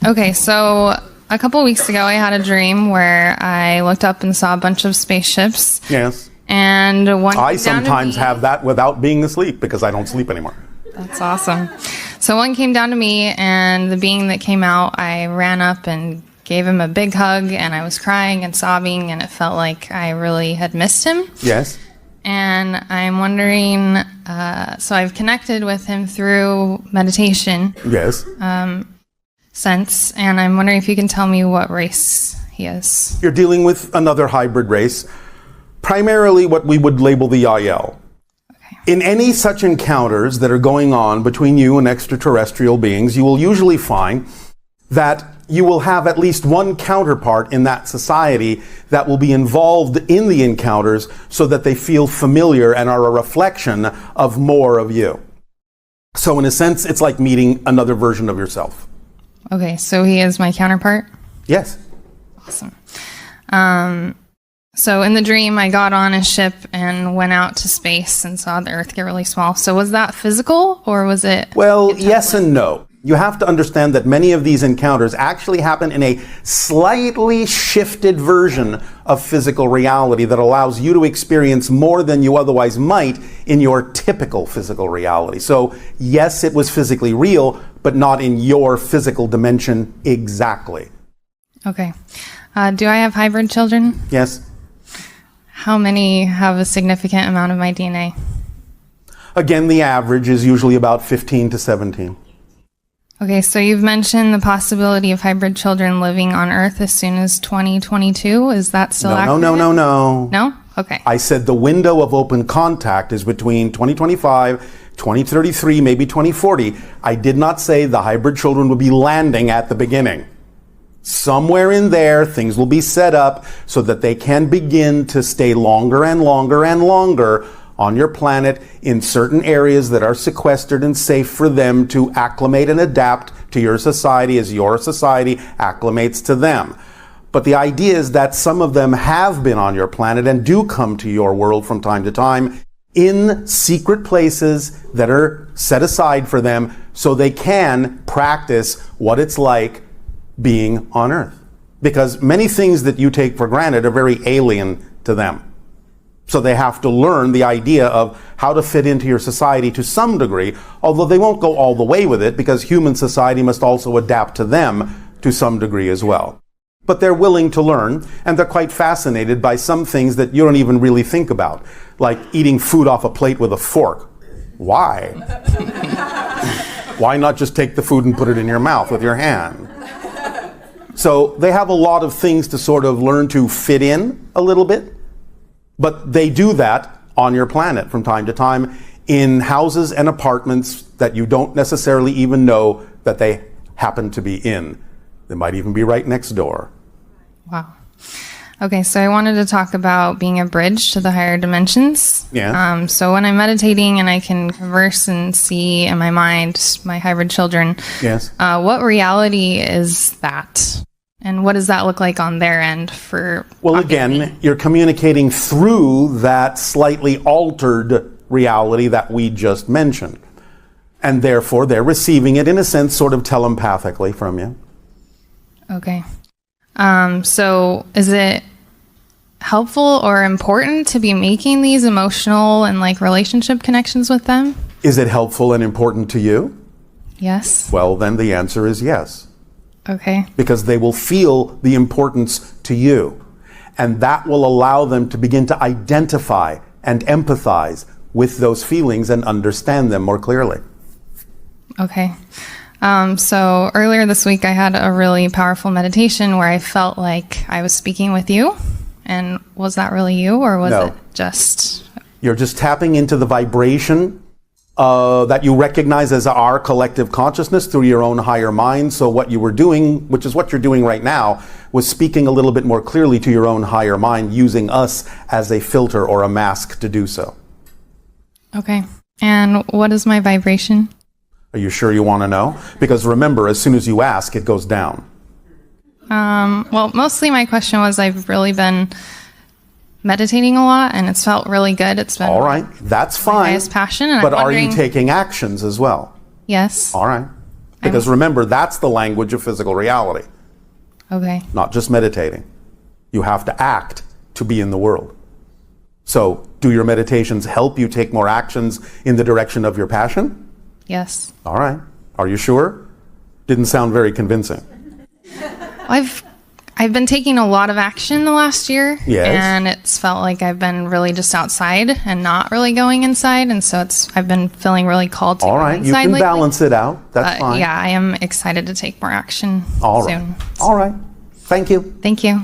Okay, so a couple weeks ago, I had a dream where I looked up and saw a bunch of spaceships. Yes. And one I came down to sometimes me. have that without being asleep because I don't sleep anymore. That's awesome. So one came down to me, and the being that came out, I ran up and gave him a big hug, and I was crying and sobbing, and it felt like I really had missed him. Yes. And I'm wondering, so I've connected with him through meditation. Yes. Sense, and I'm wondering if you can tell me what race he is. You're dealing with another hybrid race, primarily what we would label the Yael. Okay. In any such encounters that are going on between you and extraterrestrial beings, you will usually find that you will have at least one counterpart in that society that will be involved in the encounters so that they feel familiar and are a reflection of more of you. So in a sense, it's like meeting another version of yourself. Okay, so he is my counterpart? Yes. Awesome. So in the dream, I got on a ship and went out to space and saw the Earth get really small. So was that physical, or was it... Well, yes and no. You have to understand that many of these encounters actually happen in a slightly shifted version of physical reality that allows you to experience more than you otherwise might in your typical physical reality. So yes, it was physically real, but not in your physical dimension exactly. Okay. Do I have hybrid children? Yes. How many have a significant amount of my DNA? Again, the average is usually about 15 to 17. Okay, so you've mentioned the possibility of hybrid children living on Earth as soon as 2022. Is that still accurate? No. No? Okay. I said the window of open contact is between 2025, 2033, maybe 2040. I did not say the hybrid children would be landing at the beginning. Somewhere in there, things will be set up so that they can begin to stay longer and longer and longer on your planet in certain areas that are sequestered and safe for them to acclimate and adapt to your society as your society acclimates to them. But the idea is that some of them have been on your planet and do come to your world from time to time in secret places that are set aside for them so they can practice what it's like being on Earth. Because many things that you take for granted are very alien to them. So they have to learn the idea of how to fit into your society to some degree, although they won't go all the way with it because human society must also adapt to them to some degree as well. But they're willing to learn, and they're quite fascinated by some things that you don't even really think about, like eating food off a plate with a fork. Why? Why not just take the food and put it in your mouth with your hand? So they have a lot of things to sort of learn to fit in a little bit. But they do that on your planet from time to time in houses and apartments that you don't necessarily even know that they happen to be in. They might even be right next door. Wow. Okay, so I wanted to talk about being a bridge to the higher dimensions. Yeah. So when I'm meditating and I can converse and see in my mind my hybrid children, Yes. What reality is that? And what does that look like on their end for... Well, again, you're communicating through that slightly altered reality that we just mentioned. And therefore, they're receiving it, in a sense, sort of telepathically from you. Okay. So is it helpful or important to be making these emotional and like relationship connections with them? Is it helpful and important to you? Yes. Well, then the answer is yes. Okay. Because they will feel the importance to you. And that will allow them to begin to identify and empathize with those feelings and understand them more clearly. Okay. So earlier this week, I had a really powerful meditation where I felt like I was speaking with you. And was that really you, or was it just... You're just tapping into the vibration that you recognize as our collective consciousness through your own higher mind. So what you were doing, which is what you're doing right now, was speaking a little bit more clearly to your own higher mind, using us as a filter or a mask to do so. Okay. And what is my vibration? Are you sure you want to know? Because remember, as soon as you ask, it goes down. Well, mostly my question was, I've really been meditating a lot, and it's felt really good. It's been all right. That's fine. My highest passion. And but I'm are you taking actions as well? Yes. All right. Because remember, that's the language of physical reality. Okay. Not just meditating. You have to act to be in the world. So, do your meditations help you take more actions in the direction of your passion? Yes. All right. Are you sure? Didn't sound very convincing. I've been taking a lot of action the last year. Yes. And it's felt like I've been really just outside and not really going inside. And so I've been feeling really called to All go right. inside You can lately. balance it out. That's fine. Yeah, I am excited to take more action All right. soon. All right. Thank you. Thank you.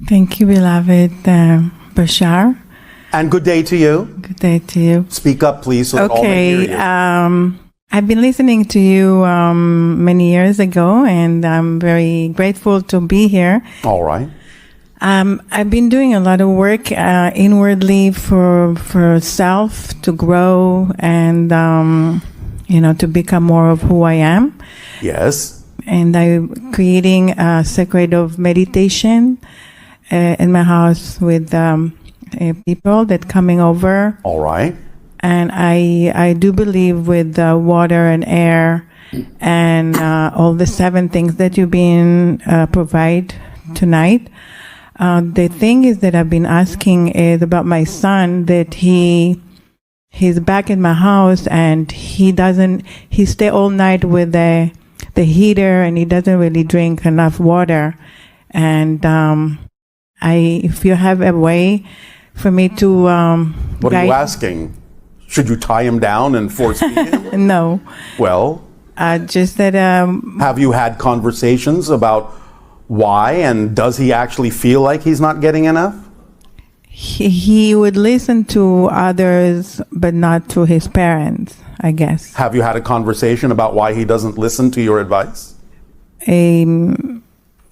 Thank you, beloved Bashar. And good day to you. Good day to you. Speak up, please, so that all may hear you. I've been listening to you many years ago, and I'm very grateful to be here. All right. I've been doing a lot of work inwardly for self to grow and to become more of who I am. Yes. And I'm creating a sacred of meditation in my house with people that coming over. All right. And I do believe with water and air and all the 7 things that you've been provide tonight. The thing is that I've been asking is about my son, that he's back in my house and he stay all night with the heater, and he doesn't really drink enough water. And if you have a way for me to What are you asking? Should you tie him down and force feed him? No. Well, just that have you had conversations about why, and does he actually feel like he's not getting enough? he would listen to others but not to his parents, I guess. Have you had a conversation about why he doesn't listen to your advice?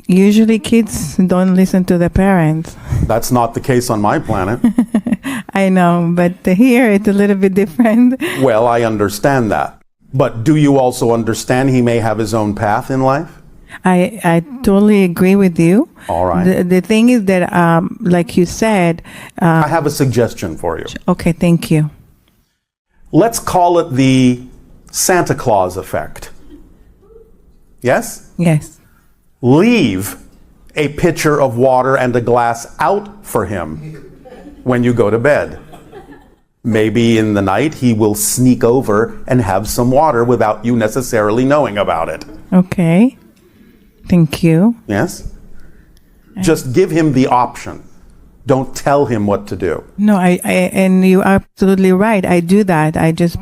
Usually kids don't listen to their parents. That's not the case on my planet. I know, but here it's a little bit different. Well, I understand that. But do you also understand he may have his own path in life? I totally agree with you. All right. The thing is that, like you said... I have a suggestion for you. Okay, thank you. Let's call it the Santa Claus effect. Yes? Yes. Leave a pitcher of water and a glass out for him when you go to bed. Maybe in the night he will sneak over and have some water without you necessarily knowing about it. Okay. Thank you. Yes? Just give him the option. Don't tell him what to do. No, and you're absolutely right. I do that. I just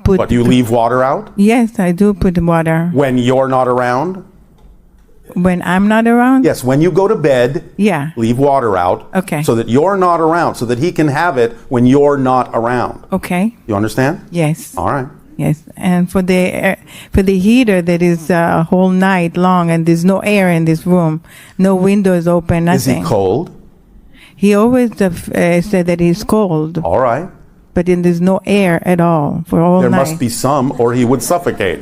put... But you leave water out? Yes, I do put water. When you're not around? When I'm not around? Yes, when you go to bed, yeah, leave water out. Okay. So that you're not around, so that he can have it when you're not around. Okay. You understand? Yes. All right. Yes, and for the heater that is a whole night long, and there's no air in this room, no windows open, nothing. Is he cold? He always said that he's cold. All right. But then there's no air at all for all There night. must be some, or he would suffocate.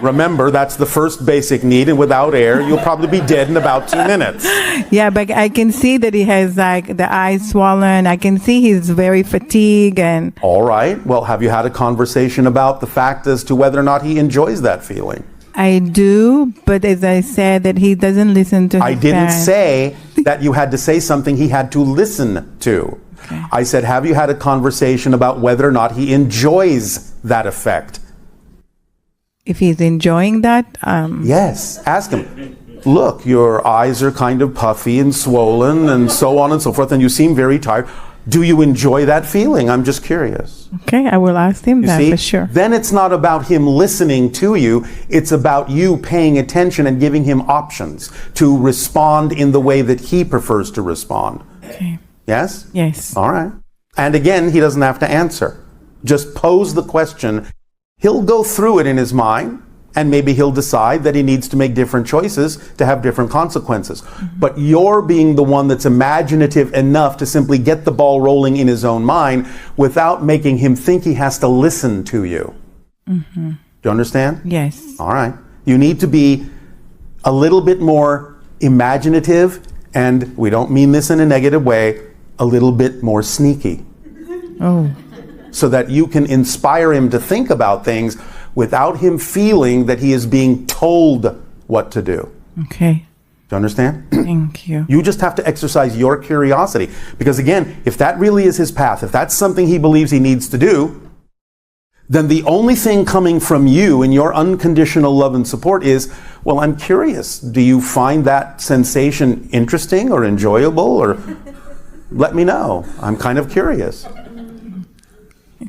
Remember, that's the first basic need, and without air, you'll probably be dead in about 2 minutes. Yeah, but I can see that he has like the eyes swollen. I can see he's very fatigued and... All right. Well, have you had a conversation about the fact as to whether or not he enjoys that feeling? I do, but as I said, that he doesn't listen to his I didn't parents. say that you had to say something he had to listen to. Okay. I said, have you had a conversation about whether or not he enjoys that effect? If he's enjoying that, Yes. Ask him. Look, your eyes are kind of puffy and swollen and so on and so forth, and you seem very tired. Do you enjoy that feeling? I'm just curious. okay, I will ask him You that see? for sure. Then it's not about him listening to you. It's about you paying attention and giving him options to respond in the way that he prefers to respond. Okay. Yes? Yes. All right. And again, he doesn't have to answer. Just pose the question. He'll go through it in his mind, and maybe he'll decide that he needs to make different choices to have different consequences. Mm-hmm. But you're being the one that's imaginative enough to simply get the ball rolling in his own mind without making him think he has to listen to you. Mm-hmm. Do you understand? Yes. All right. You need to be a little bit more imaginative, and we don't mean this in a negative way, a little bit more sneaky. Oh. So that you can inspire him to think about things without him feeling that he is being told what to do. Okay. Do you understand? Thank you. You just have to exercise your curiosity. Because again, if that really is his path, if that's something he believes he needs to do, then the only thing coming from you in your unconditional love and support is, well, I'm curious. Do you find that sensation interesting or enjoyable? Or let me know. I'm kind of curious.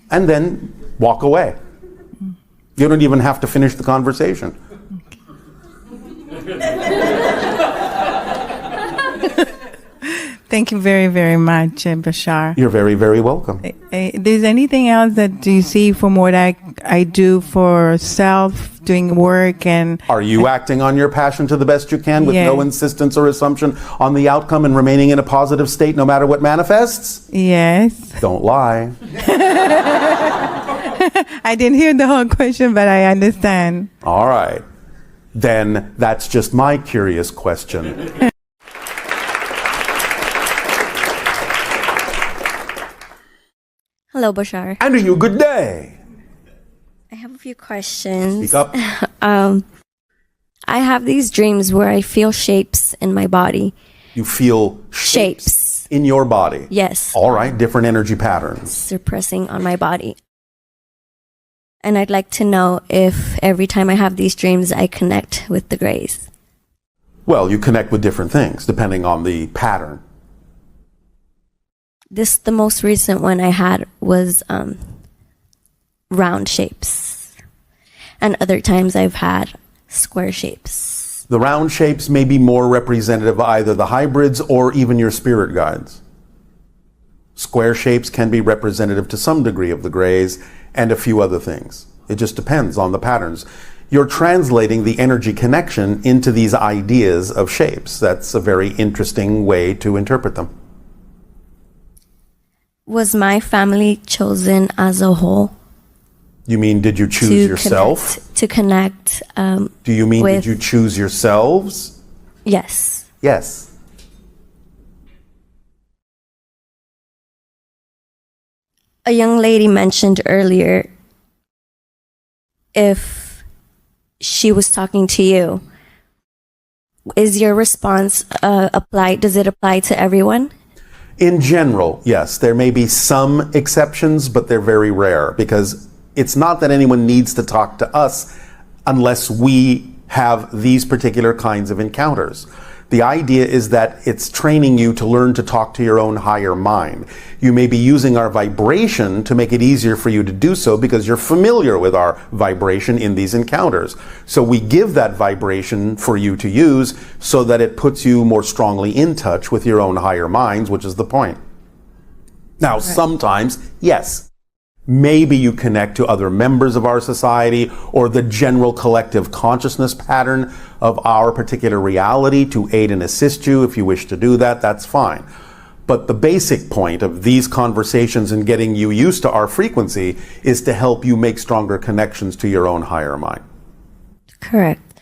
And then walk away. You don't even have to finish the conversation. Thank you very, very much, Bashar. You're very, very welcome. There's anything else that you see from what I do for self, doing work and... Are you acting on your passion to the best you can with no insistence or assumption on the outcome and remaining in a positive state no matter what manifests? Yes. Don't lie. I didn't hear the whole question, but I understand. All right. Then that's just my curious question. Hello, Bashar. Andrew, good day. I have a few questions. Speak up. I have these dreams where I feel shapes in my body. You feel shapes in your body? Yes. All right, different energy patterns. Suppressing on my body. And I'd like to know if every time I have these dreams, I connect with the grays. Well, you connect with different things depending on the pattern. The most recent one I had was round shapes. And other times I've had square shapes. The round shapes may be more representative of either the hybrids or even your spirit guides. Square shapes can be representative to some degree of the grays and a few other things. It just depends on the patterns. You're translating the energy connection into these ideas of shapes. That's a very interesting way to interpret them. Was my family chosen as a whole? You mean, did you choose yourself? To connect. Do you mean, did you choose yourselves? Yes. Yes. A young lady mentioned earlier if she was talking to you. Is your response does it apply to everyone? In general, yes. There may be some exceptions, but they're very rare because it's not that anyone needs to talk to us unless we have these particular kinds of encounters. The idea is that it's training you to learn to talk to your own higher mind. You may be using our vibration to make it easier for you to do so because you're familiar with our vibration in these encounters. So we give that vibration for you to use so that it puts you more strongly in touch with your own higher minds, which is the point. Now, sometimes, yes, maybe you connect to other members of our society or the general collective consciousness pattern of our particular reality to aid and assist you. If you wish to do that, that's fine. But the basic point of these conversations and getting you used to our frequency is to help you make stronger connections to your own higher mind. Correct.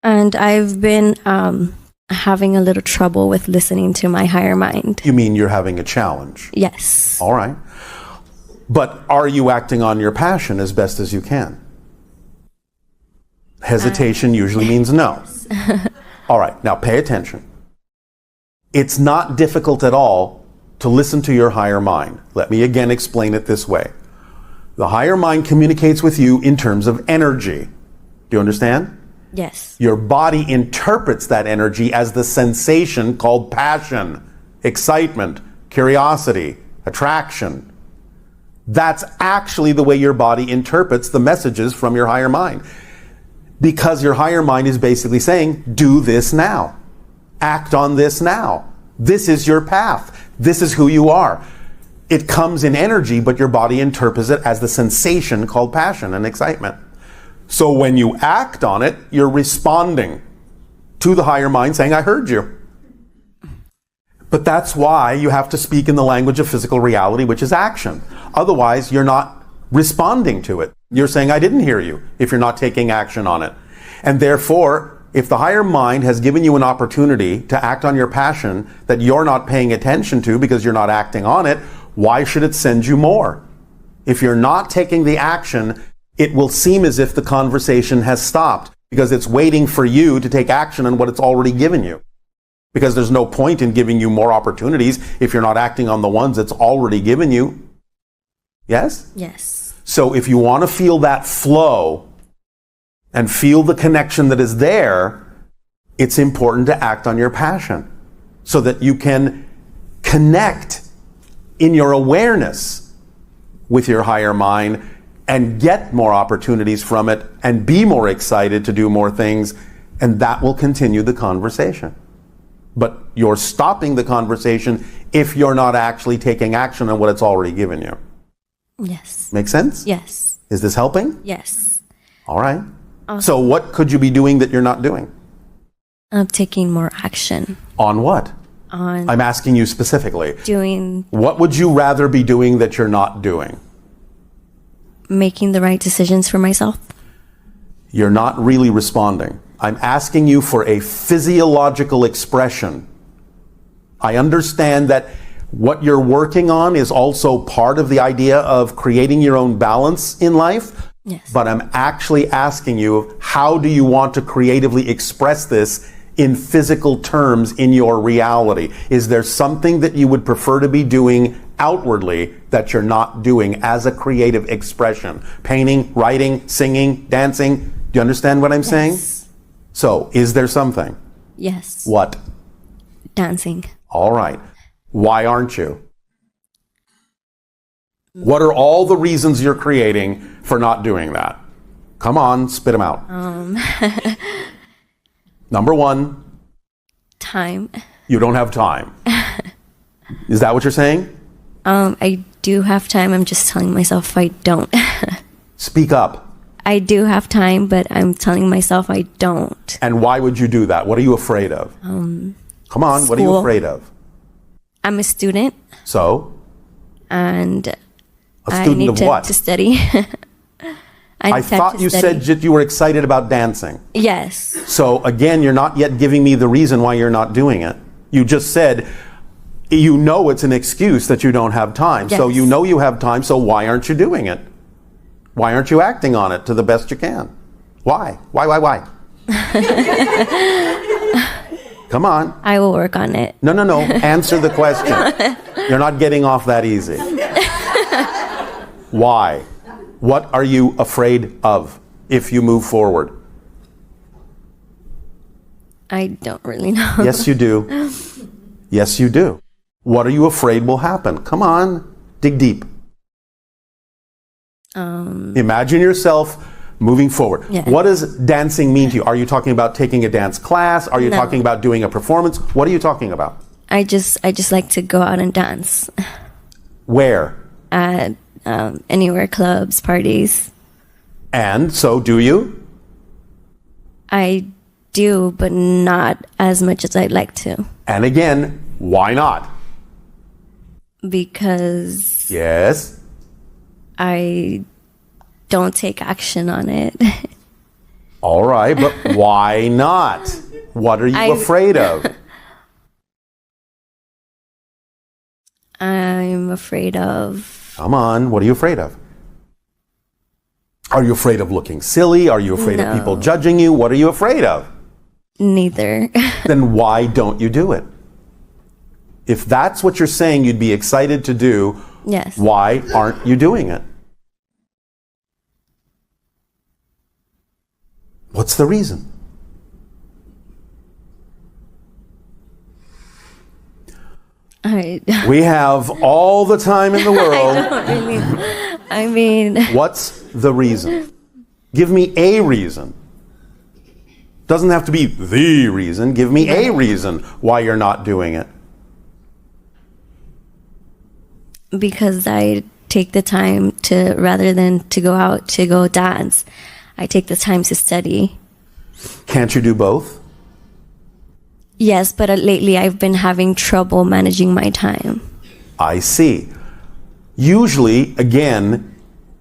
And I've been having a little trouble with listening to my higher mind. You mean you're having a challenge? Yes. All right. But are you acting on your passion as best as you can? Hesitation usually means no. All right, now pay attention. It's not difficult at all to listen to your higher mind. Let me again explain it this way. The higher mind communicates with you in terms of energy. Do you understand? Yes. Your body interprets that energy as the sensation called passion, excitement, curiosity, attraction. That's actually the way your body interprets the messages from your higher mind. Because your higher mind is basically saying, do this now. Act on this now. This is your path. This is who you are. It comes in energy, but your body interprets it as the sensation called passion and excitement. So when you act on it, you're responding to the higher mind saying, I heard you. But that's why you have to speak in the language of physical reality, which is action. Otherwise, you're not responding to it. You're saying, I didn't hear you, if you're not taking action on it. And therefore, If the higher mind has given you an opportunity to act on your passion that you're not paying attention to because you're not acting on it, why should it send you more? If you're not taking the action, it will seem as if the conversation has stopped because it's waiting for you to take action on what it's already given you. Because there's no point in giving you more opportunities if you're not acting on the ones it's already given you. Yes? Yes. So if you want to feel that flow and feel the connection that is there, it's important to act on your passion so that you can connect in your awareness with your higher mind and get more opportunities from it and be more excited to do more things, and that will continue the conversation. But you're stopping the conversation if you're not actually taking action on what it's already given you. Yes. Make sense? Yes. Is this helping? Yes. All right. So what could you be doing that you're not doing? I'm taking more action. On what? On I'm asking you specifically. doing, What would you rather be doing that you're not doing? making the right decisions for myself. You're not really responding. I'm asking you for a physiological expression. I understand that what you're working on is also part of the idea of creating your own balance in life. Yes. But I'm actually asking you, how do you want to creatively express this in physical terms in your reality? Is there something that you would prefer to be doing outwardly that you're not doing as a creative expression? Painting, writing, singing, dancing? Do you understand what I'm saying? So, is there something? Yes. What? Dancing. All right. Why aren't you? What are all the reasons you're creating for not doing that? Come on, spit them out. Number one, Time. you don't have time. Is that what you're saying? I do have time. I'm just telling myself I don't. Speak up. I do have time, but I'm telling myself I don't. And why would you do that? What are you afraid of? Come on, what are you school. afraid of? I'm a student, So, and a I student need of to, what? to study. I thought you said that you were excited about dancing. Yes. So again, you're not yet giving me the reason why you're not doing it. You just said, you know it's an excuse that you don't have time. So Yes. you know you have time, so why aren't you doing it? Why aren't you acting on it to the best you can? Why? Why? Come on. I will work on it. No. Answer the question. You're not getting off that easy. Why? What are you afraid of if you move forward? I don't really know. Yes, you do. Yes, you do. What are you afraid will happen? Come on, dig deep. Imagine yourself moving forward. Yeah. What does dancing mean to you? Are you talking about taking a dance class? Are you No. talking about doing a performance? What are you talking about? I just like to go out and dance Where? at anywhere, clubs, parties. And so do you? I do, but not as much as I'd like to, And again, why not? because Yes. I don't take action on it. All right, but why not? What are you afraid of? I'm afraid of Come on, what are you afraid of? Are you afraid of looking silly? Are you afraid of No. people judging you? What are you afraid of? neither. Then why don't you do it? If that's what you're saying you'd be excited to do, Yes. why aren't you doing it? What's the reason? We have all the time in the world. I mean, What's the reason? Give me a reason. Doesn't have to be the reason. Give me a reason why you're not doing it. because I take the time to, rather than to go out to go dance, I take the time to study. Can't you do both? Yes, but lately I've been having trouble managing my time. I see. Usually, again,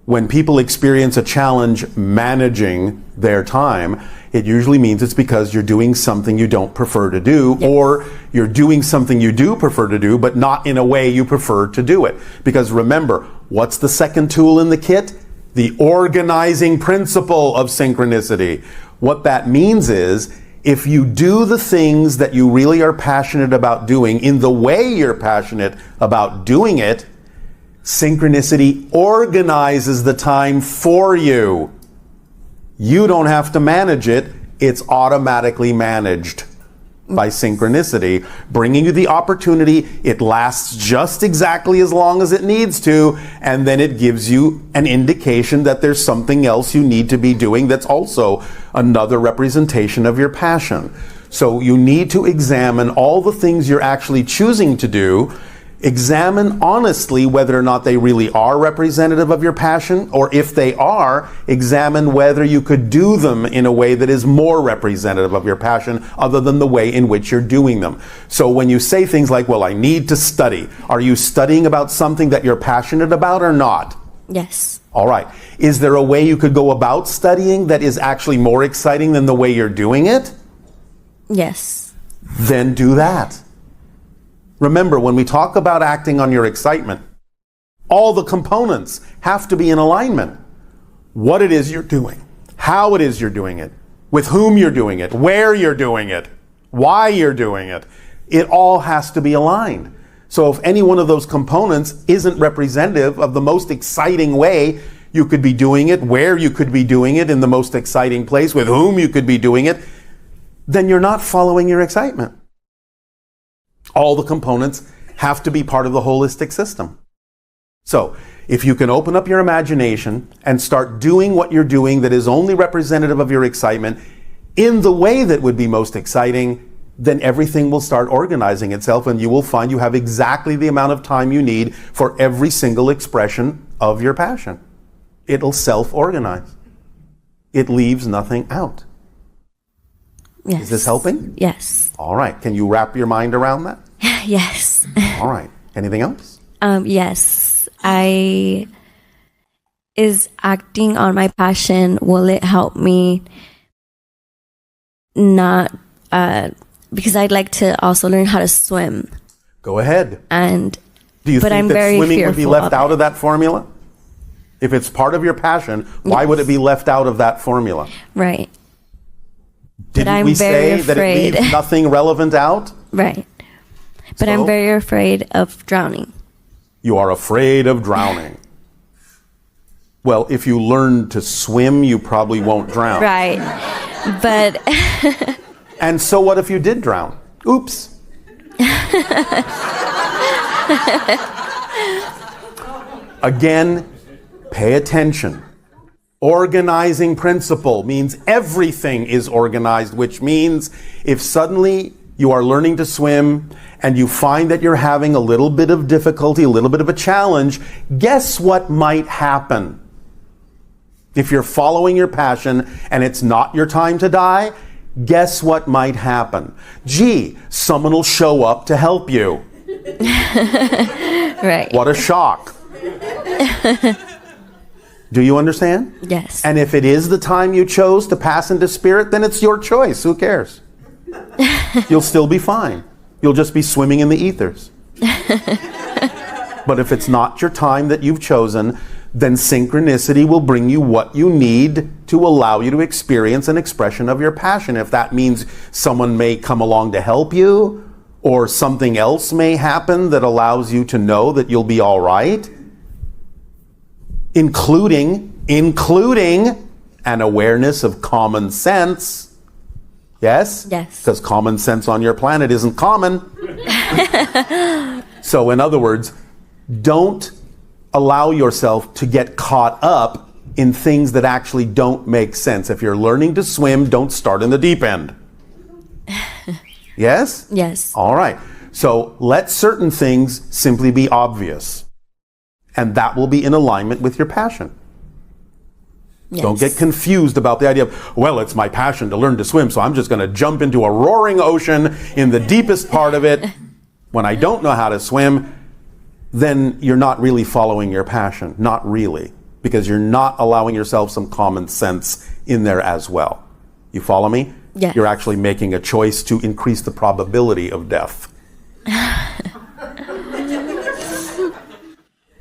When people experience a challenge managing their time, it usually means it's because you're doing something you don't prefer to do, or you're doing something you do prefer to do, but not in a way you prefer to do it. Because remember, what's the second tool in the kit? The organizing principle of synchronicity. What that means is, if you do the things that you really are passionate about doing in the way you're passionate about doing it, synchronicity organizes the time for you. You don't have to manage it. It's automatically managed by synchronicity, bringing you the opportunity. It lasts just exactly as long as it needs to, and then it gives you an indication that there's something else you need to be doing that's also another representation of your passion. So you need to examine all the things you're actually choosing to do. Examine honestly whether or not they really are representative of your passion, or if they are, examine whether you could do them in a way that is more representative of your passion other than the way in which you're doing them. So when you say things like, well, I need to study, are you studying about something that you're passionate about or not? Yes. All right. Is there a way you could go about studying that is actually more exciting than the way you're doing it? Yes. Then do that. Remember, when we talk about acting on your excitement, all the components have to be in alignment. What it is you're doing, how it is you're doing it, with whom you're doing it, where you're doing it, why you're doing it. It all has to be aligned. So if any one of those components isn't representative of the most exciting way you could be doing it, where you could be doing it in the most exciting place, with whom you could be doing it, then you're not following your excitement. All the components have to be part of the holistic system. So, if you can open up your imagination and start doing what you're doing that is only representative of your excitement in the way that would be most exciting, then everything will start organizing itself, and you will find you have exactly the amount of time you need for every single expression of your passion. It'll self-organize. It leaves nothing out. Yes. Is this helping? Yes. All right. Can you wrap your mind around that? Yes. All right. Anything else? Yes. Is acting on my passion, will it help me not, because I'd like to also learn how to swim. Go ahead. And do you think I'm that very swimming would be left of out of that formula? If it's part of your passion, why would it be left out of that formula? Right. Didn't we say that it leaves nothing relevant out? Right. But So? I'm very afraid of drowning. You are afraid of drowning. Well, if you learn to swim, you probably won't drown. Right. But And so what if you did drown? Oops. Again, pay attention. Organizing principle means everything is organized, which means if suddenly you are learning to swim and you find that you're having a little bit of difficulty, a little bit of a challenge, guess what might happen? If you're following your passion and it's not your time to die, guess what might happen? Gee, someone will show up to help you. right. What a shock. Do you understand? Yes. And if it is the time you chose to pass into spirit, then it's your choice. Who cares? You'll still be fine. You'll just be swimming in the ethers. But if it's not your time that you've chosen, then synchronicity will bring you what you need to allow you to experience an expression of your passion. If that means someone may come along to help you, or something else may happen that allows you to know that you'll be all right, including an awareness of common sense. Yes? Yes. Because common sense on your planet isn't common. So in other words, don't allow yourself to get caught up in things that actually don't make sense. If you're learning to swim, don't start in the deep end. Yes? Yes. All right. So let certain things simply be obvious. And that will be in alignment with your passion. Yes. Don't get confused about the idea of, well, it's my passion to learn to swim, so I'm just going to jump into a roaring ocean in the deepest part of it. When I don't know how to swim, then you're not really following your passion. Not really. because you're not allowing yourself some common sense in there as well. You follow me? Yes. You're actually making a choice to increase the probability of death.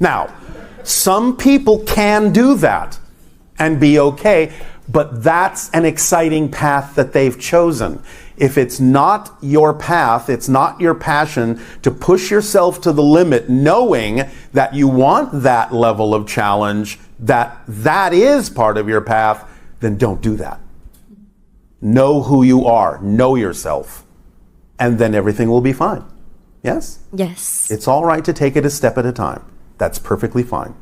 Now, some people can do that and be okay, but that's an exciting path that they've chosen. If it's not your path, it's not your passion to push yourself to the limit, knowing that you want that level of challenge, that is part of your path, then don't do that. Know who you are, know yourself, and then everything will be fine. Yes? Yes. It's all right to take it a step at a time. That's perfectly fine.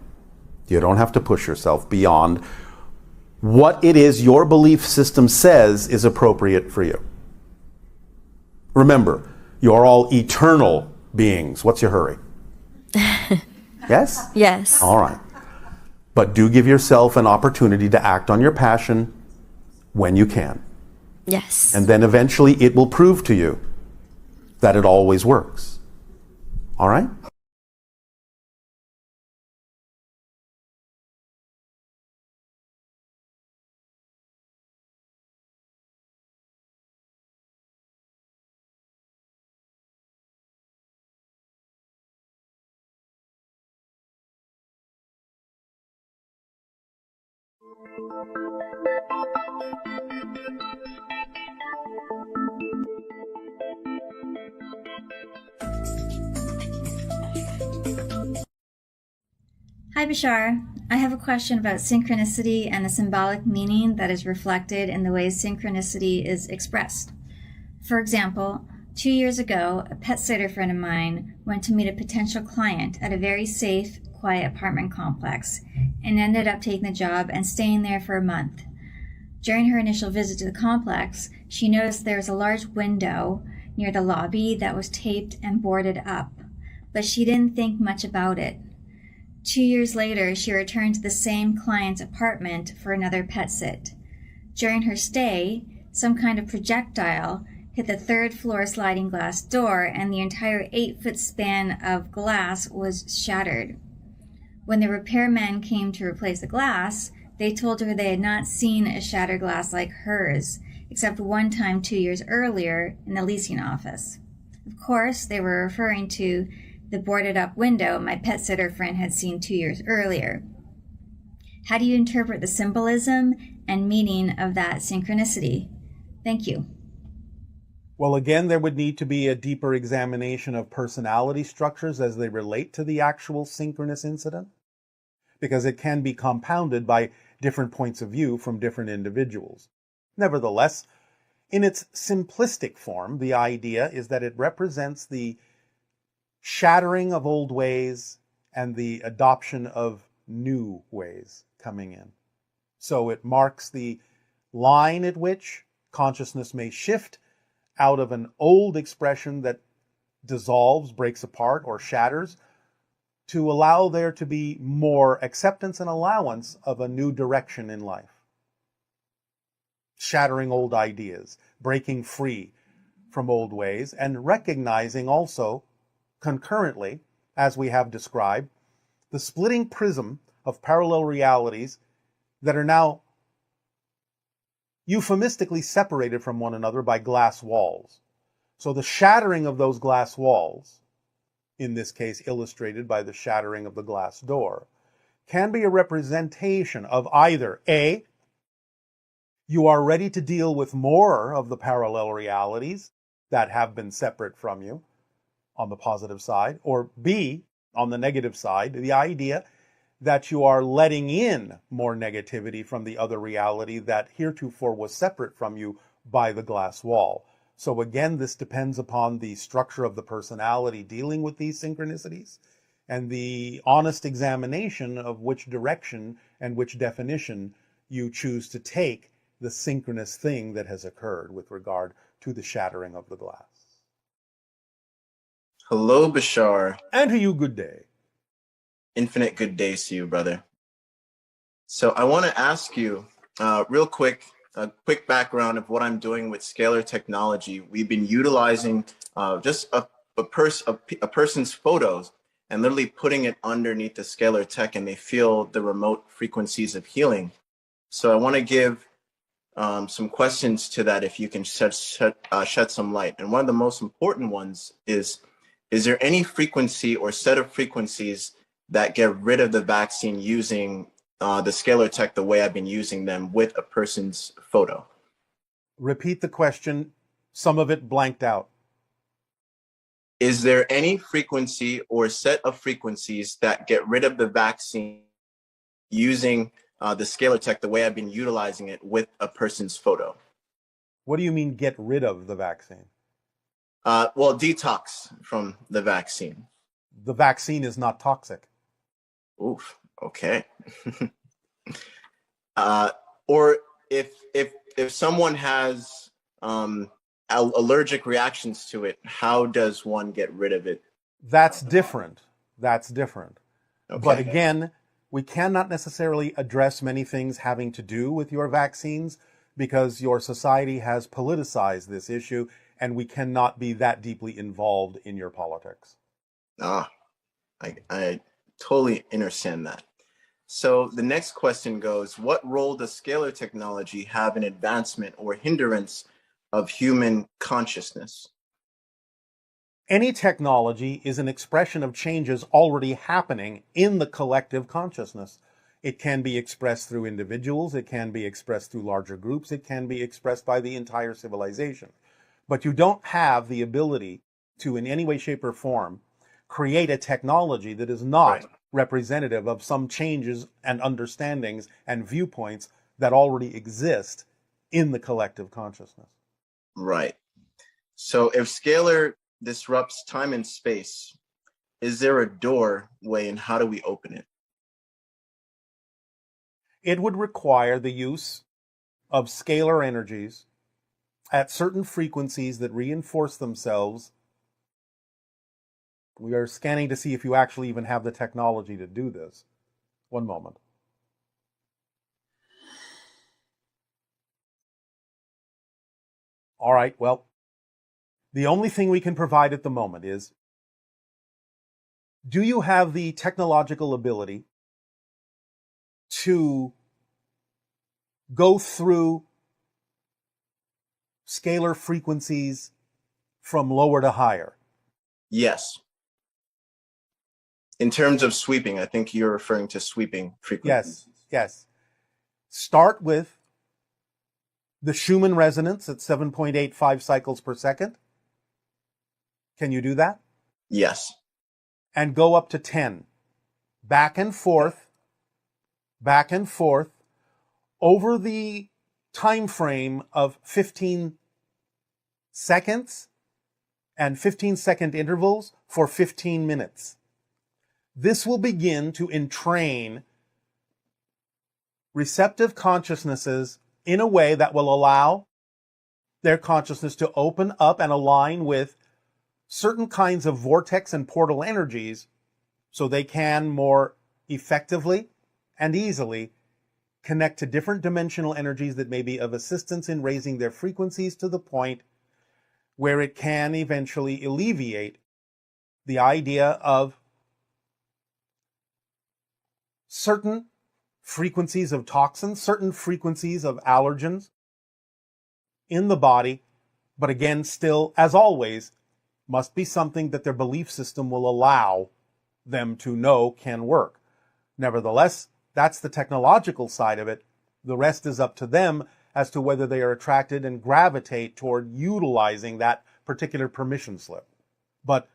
You don't have to push yourself beyond what it is your belief system says is appropriate for you. Remember, you're all eternal beings. What's your hurry? Yes? Yes. All right. But do give yourself an opportunity to act on your passion when you can. Yes. And then eventually it will prove to you that it always works. All right? Hi Bashar, I have a question about synchronicity and the symbolic meaning that is reflected in the way synchronicity is expressed. For example, 2 years ago, a pet sitter friend of mine went to meet a potential client at a very safe, quiet apartment complex and ended up taking the job and staying there for a month. During her initial visit to the complex, she noticed there was a large window near the lobby that was taped and boarded up, but she didn't think much about it. 2 years later, she returned to the same client's apartment for another pet sit. During her stay, some kind of projectile hit the third floor sliding glass door and the entire 8-foot span of glass was shattered. When the repairmen came to replace the glass, they told her they had not seen a shattered glass like hers, except one time 2 years earlier in the leasing office. Of course, they were referring to the boarded up window my pet sitter friend had seen 2 years earlier. How do you interpret the symbolism and meaning of that synchronicity? Thank you. Well, again, there would need to be a deeper examination of personality structures as they relate to the actual synchronous incident, because it can be compounded by different points of view from different individuals. Nevertheless, in its simplistic form, the idea is that it represents the shattering of old ways and the adoption of new ways coming in. So it marks the line at which consciousness may shift out of an old expression that dissolves, breaks apart, or shatters, to allow there to be more acceptance and allowance of a new direction in life. Shattering old ideas, breaking free from old ways, and recognizing also concurrently, as we have described, the splitting prism of parallel realities that are now euphemistically separated from one another by glass walls. So the shattering of those glass walls, in this case illustrated by the shattering of the glass door, can be a representation of either A, you are ready to deal with more of the parallel realities that have been separate from you, on the positive side, or B, on the negative side, the idea that you are letting in more negativity from the other reality that heretofore was separate from you by the glass wall. So again, this depends upon the structure of the personality dealing with these synchronicities and the honest examination of which direction and which definition you choose to take the synchronous thing that has occurred with regard to the shattering of the glass. Hello, Bashar. And to you, good day. Infinite good days to you, brother. So I want to ask you real quick, a quick background of what I'm doing with scalar technology. We've been utilizing just a person's photos and literally putting it underneath the scalar tech, and they feel the remote frequencies of healing. So I want to give some questions to that, if you can shed some light. And one of the most important ones is there any frequency or set of frequencies that get rid of the vaccine using the scalar tech the way I've been using them with a person's photo? Repeat the question. Some of it blanked out. Is there any frequency or set of frequencies that get rid of the vaccine using the scalar tech the way I've been utilizing it with a person's photo? What do you mean get rid of the vaccine? Well, detox from the vaccine. The vaccine is not toxic. Oof. Okay. Or if someone has allergic reactions to it, how does one get rid of it? That's different. That's different. Okay. But again, we cannot necessarily address many things having to do with your vaccines because your society has politicized this issue, and we cannot be that deeply involved in your politics. I totally understand that. So the next question goes, what role does scalar technology have in advancement or hindrance of human consciousness? Any technology is an expression of changes already happening in the collective consciousness. It can be expressed through individuals, it can be expressed through larger groups, it can be expressed by the entire civilization. But you don't have the ability to, in any way, shape, or form, create a technology that is not representative of some changes and understandings and viewpoints that already exist in the collective consciousness. Right. So if scalar disrupts time and space, is there a doorway, and how do we open it? It would require the use of scalar energies at certain frequencies that reinforce themselves. We are scanning to see if you actually even have the technology to do this. One moment. All right, well, the only thing we can provide at the moment is, do you have the technological ability to go through scalar frequencies from lower to higher? Yes. In terms of sweeping, I think you're referring to sweeping frequencies. Yes. Start with the Schumann resonance at 7.85 cycles per second. Can you do that? Yes. And go up to 10. Back and forth, over the time frame of 15 seconds and 15-second intervals for 15 minutes. This will begin to entrain receptive consciousnesses in a way that will allow their consciousness to open up and align with certain kinds of vortex and portal energies so they can more effectively and easily connect to different dimensional energies that may be of assistance in raising their frequencies to the point where it can eventually alleviate the idea of certain frequencies of toxins, certain frequencies of allergens in the body, but again, still, as always, must be something that their belief system will allow them to know can work. Nevertheless, that's the technological side of it. The rest is up to them as to whether they are attracted and gravitate toward utilizing that particular permission slip. But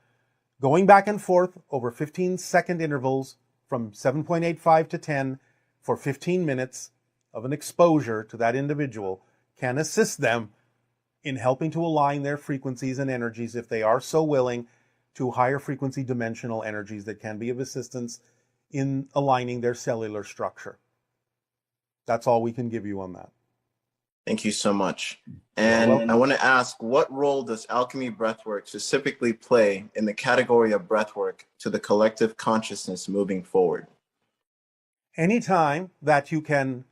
going back and forth over 15-second intervals from 7.85 to 10 for 15 minutes of an exposure to that individual can assist them in helping to align their frequencies and energies, if they are so willing, to higher frequency dimensional energies that can be of assistance in aligning their cellular structure. That's all we can give you on that. Thank you so much. And I want to ask, what role does alchemy breathwork specifically play in the category of breathwork to the collective consciousness moving forward? Anytime that you can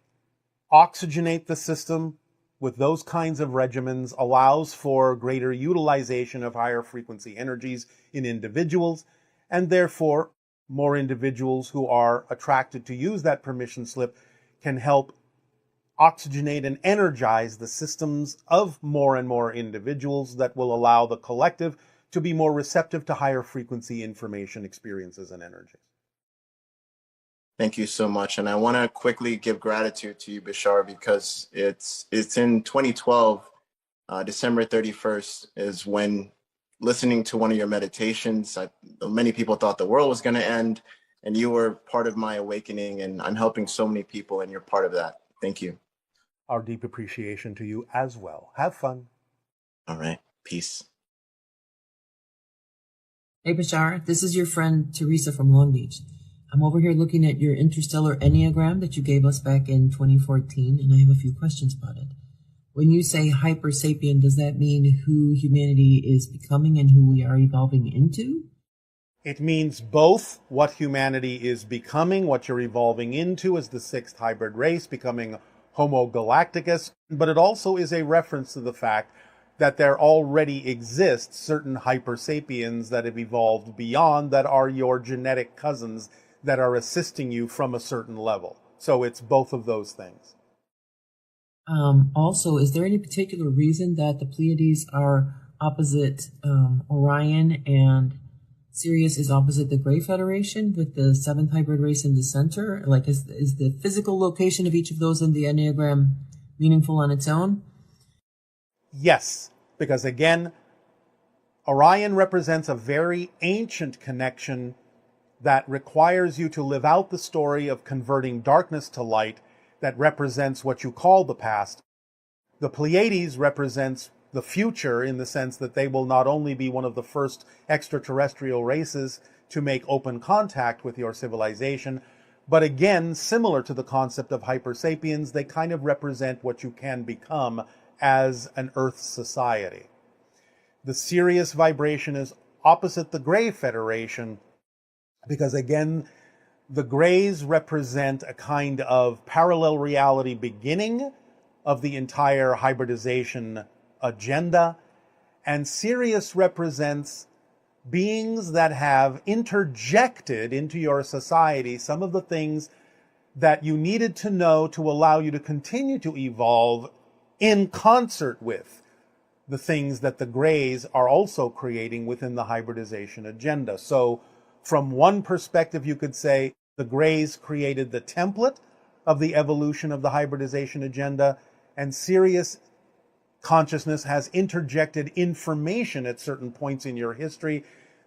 oxygenate the system with those kinds of regimens allows for greater utilization of higher frequency energies in individuals and therefore more individuals who are attracted to use that permission slip can help oxygenate and energize the systems of more and more individuals that will allow the collective to be more receptive to higher frequency information, experiences, and energies. Thank you so much. And I want to quickly give gratitude to you, Bashar, because it's in 2012, December 31st is when, listening to one of your meditations, many people thought the world was going to end, and you were part of my awakening, and I'm helping so many people, and you're part of that. Thank you. Our deep appreciation to you as well. Have fun. All right. Peace. Hey, Bashar, this is your friend Teresa from Long Beach. I'm over here looking at your interstellar Enneagram that you gave us back in 2014, and I have a few questions about it. When you say hyper sapien, does that mean who humanity is becoming and who we are evolving into? It means both what humanity is becoming, what you're evolving into as the sixth hybrid race, becoming Homo galacticus, but it also is a reference to the fact that there already exist certain hyper sapiens that have evolved beyond, that are your genetic cousins, that are assisting you from a certain level. So it's both of those things. Also, is there any particular reason that the Pleiades are opposite Orion and Sirius is opposite the Gray Federation, with the seventh hybrid race in the center? Like, is the physical location of each of those in the Enneagram meaningful on its own? Yes, because again, Orion represents a very ancient connection that requires you to live out the story of converting darkness to light, that represents what you call the past. The Pleiades represents the future, in the sense that they will not only be one of the first extraterrestrial races to make open contact with your civilization, but again, similar to the concept of hyper sapiens, they kind of represent what you can become as an Earth society. The Sirius vibration is opposite the Gray Federation, because again, the Greys represent a kind of parallel reality beginning of the entire hybridization agenda, and Sirius represents beings that have interjected into your society some of the things that you needed to know to allow you to continue to evolve in concert with the things that the Greys are also creating within the hybridization agenda. So from one perspective, you could say the Greys created the template of the evolution of the hybridization agenda, and Sirius consciousness has interjected information at certain points in your history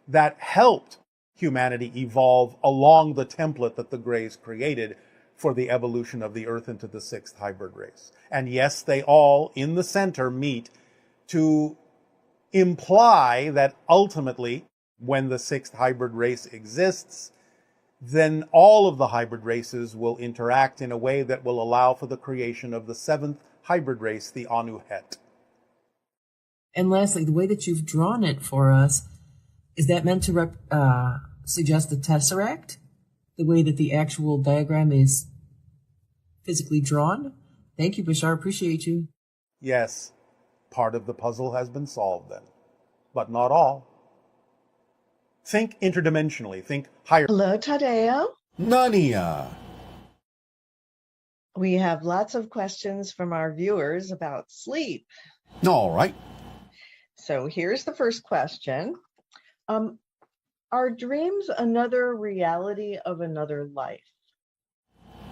that helped humanity evolve along the template that the Greys created for the evolution of the Earth into the sixth hybrid race. And yes, they all, in the center, meet to imply that ultimately, when the sixth hybrid race exists, then all of the hybrid races will interact in a way that will allow for the creation of the seventh hybrid race, the Anuhet. And lastly, the way that you've drawn it for us, is that meant to suggest the tesseract? The way that the actual diagram is physically drawn? Thank you, Bashar. Appreciate you. Yes, part of the puzzle has been solved then, but not all. Think interdimensionally. Think higher. Hello, Tadeo. Nania. We have lots of questions from our viewers about sleep. All right. So here's the first question. Are dreams another reality of another life?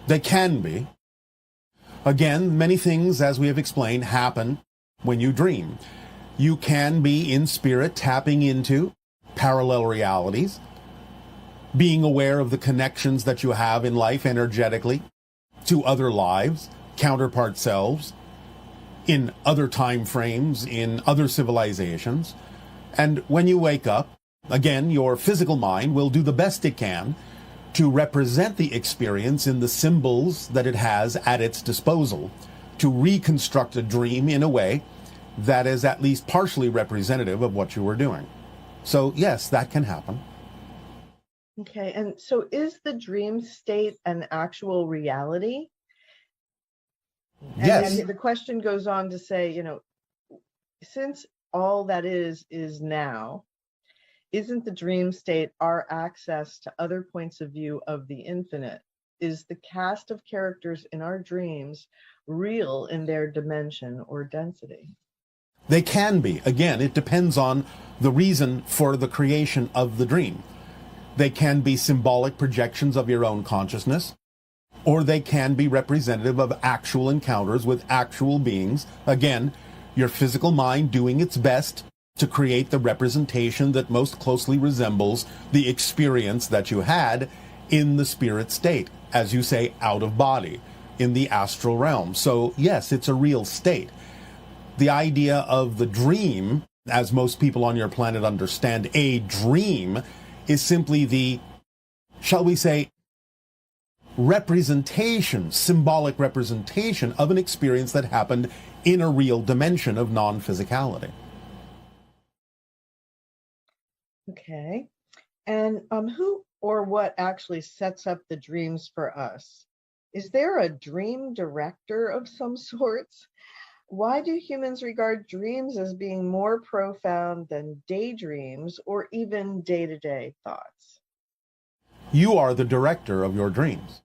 They can be. Again, many things, as we have explained, happen when you dream. You can be in spirit tapping into parallel realities, being aware of the connections that you have in life energetically to other lives, counterpart selves, in other time frames, in other civilizations. And when you wake up, again, your physical mind will do the best it can to represent the experience in the symbols that it has at its disposal, to reconstruct a dream in a way that is at least partially representative of what you were doing. So yes, that can happen. Okay, and so is the dream state an actual reality? Yes. And the question goes on to say, since all that is now, Isn't the dream state our access to other points of view of the infinite? Is the cast of characters in our dreams real in their dimension or density? They can be. Again, it depends on the reason for the creation of the dream. They can be symbolic projections of your own consciousness, or they can be representative of actual encounters with actual beings. Again, your physical mind doing its best to create the representation that most closely resembles the experience that you had in the spirit state, as you say, out of body, in the astral realm. So yes, it's a real state. The idea of the dream, as most people on your planet understand a dream, is simply the, shall we say, representation, symbolic representation of an experience that happened in a real dimension of non-physicality. Okay. And who or what actually sets up the dreams for us? Is there a dream director of some sorts? Why do humans regard dreams as being more profound than daydreams or even day-to-day thoughts? You are the director of your dreams.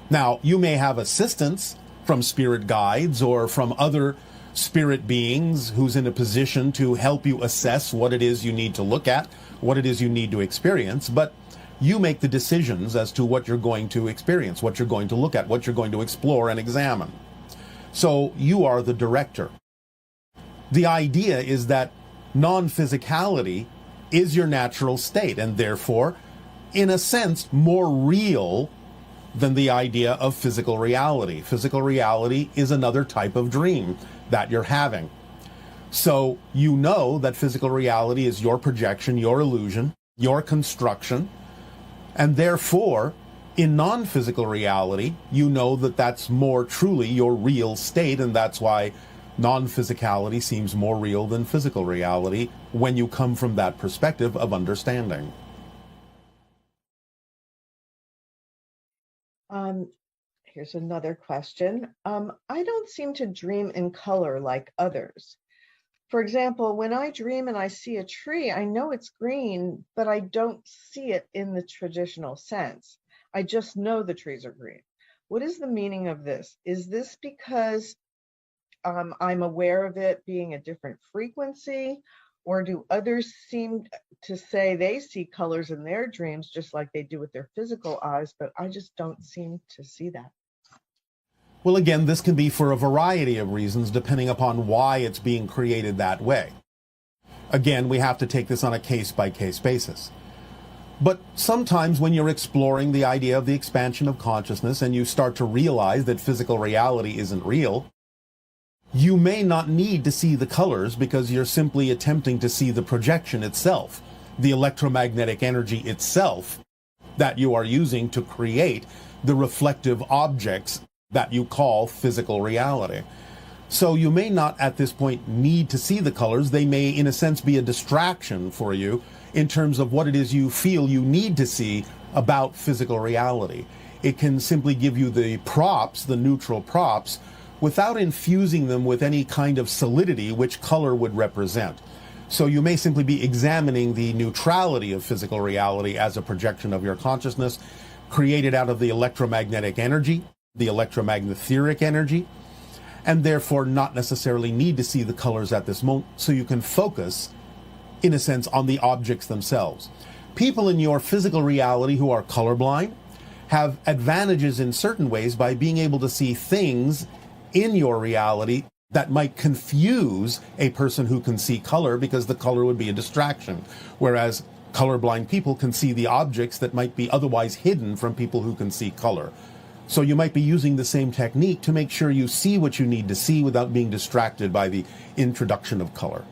Now, you may have assistance from spirit guides or from other spirit beings who's in a position to help you assess what it is you need to look at, what it is you need to experience, but you make the decisions as to what you're going to experience, what you're going to look at, what you're going to explore and examine. So you are the director. The idea is that non-physicality is your natural state and therefore, in a sense, more real than the idea of physical reality. Physical reality is another type of dream that you're having. So you know that physical reality is your projection, your illusion, your construction, and therefore, in non-physical reality, you know that that's more truly your real state, and that's why non-physicality seems more real than physical reality when you come from that perspective of understanding. Here's another question. I don't seem to dream in color like others. For example, when I dream and I see a tree, I know it's green, but I don't see it in the traditional sense. I just know the trees are green. What is the meaning of this? Is this because I'm aware of it being a different frequency, or do others seem to say they see colors in their dreams just like they do with their physical eyes, but I just don't seem to see that? Well, again, this can be for a variety of reasons depending upon why it's being created that way. Again, we have to take this on a case-by-case basis. But sometimes when you're exploring the idea of the expansion of consciousness and you start to realize that physical reality isn't real, you may not need to see the colors because you're simply attempting to see the projection itself, the electromagnetic energy itself that you are using to create the reflective objects that you call physical reality. So you may not at this point need to see the colors. They may, in a sense, be a distraction for you in terms of what it is you feel you need to see about physical reality. It can simply give you the props, the neutral props, without infusing them with any kind of solidity which color would represent. So you may simply be examining the neutrality of physical reality as a projection of your consciousness, created out of the electromagnetic energy, the electromagnetheric energy, and therefore not necessarily need to see the colors at this moment, so you can focus, in a sense, on the objects themselves. People in your physical reality who are colorblind have advantages in certain ways by being able to see things in your reality that might confuse a person who can see color, because the color would be a distraction, whereas colorblind people can see the objects that might be otherwise hidden from people who can see color. So you might be using the same technique to make sure you see what you need to see without being distracted by the introduction of color.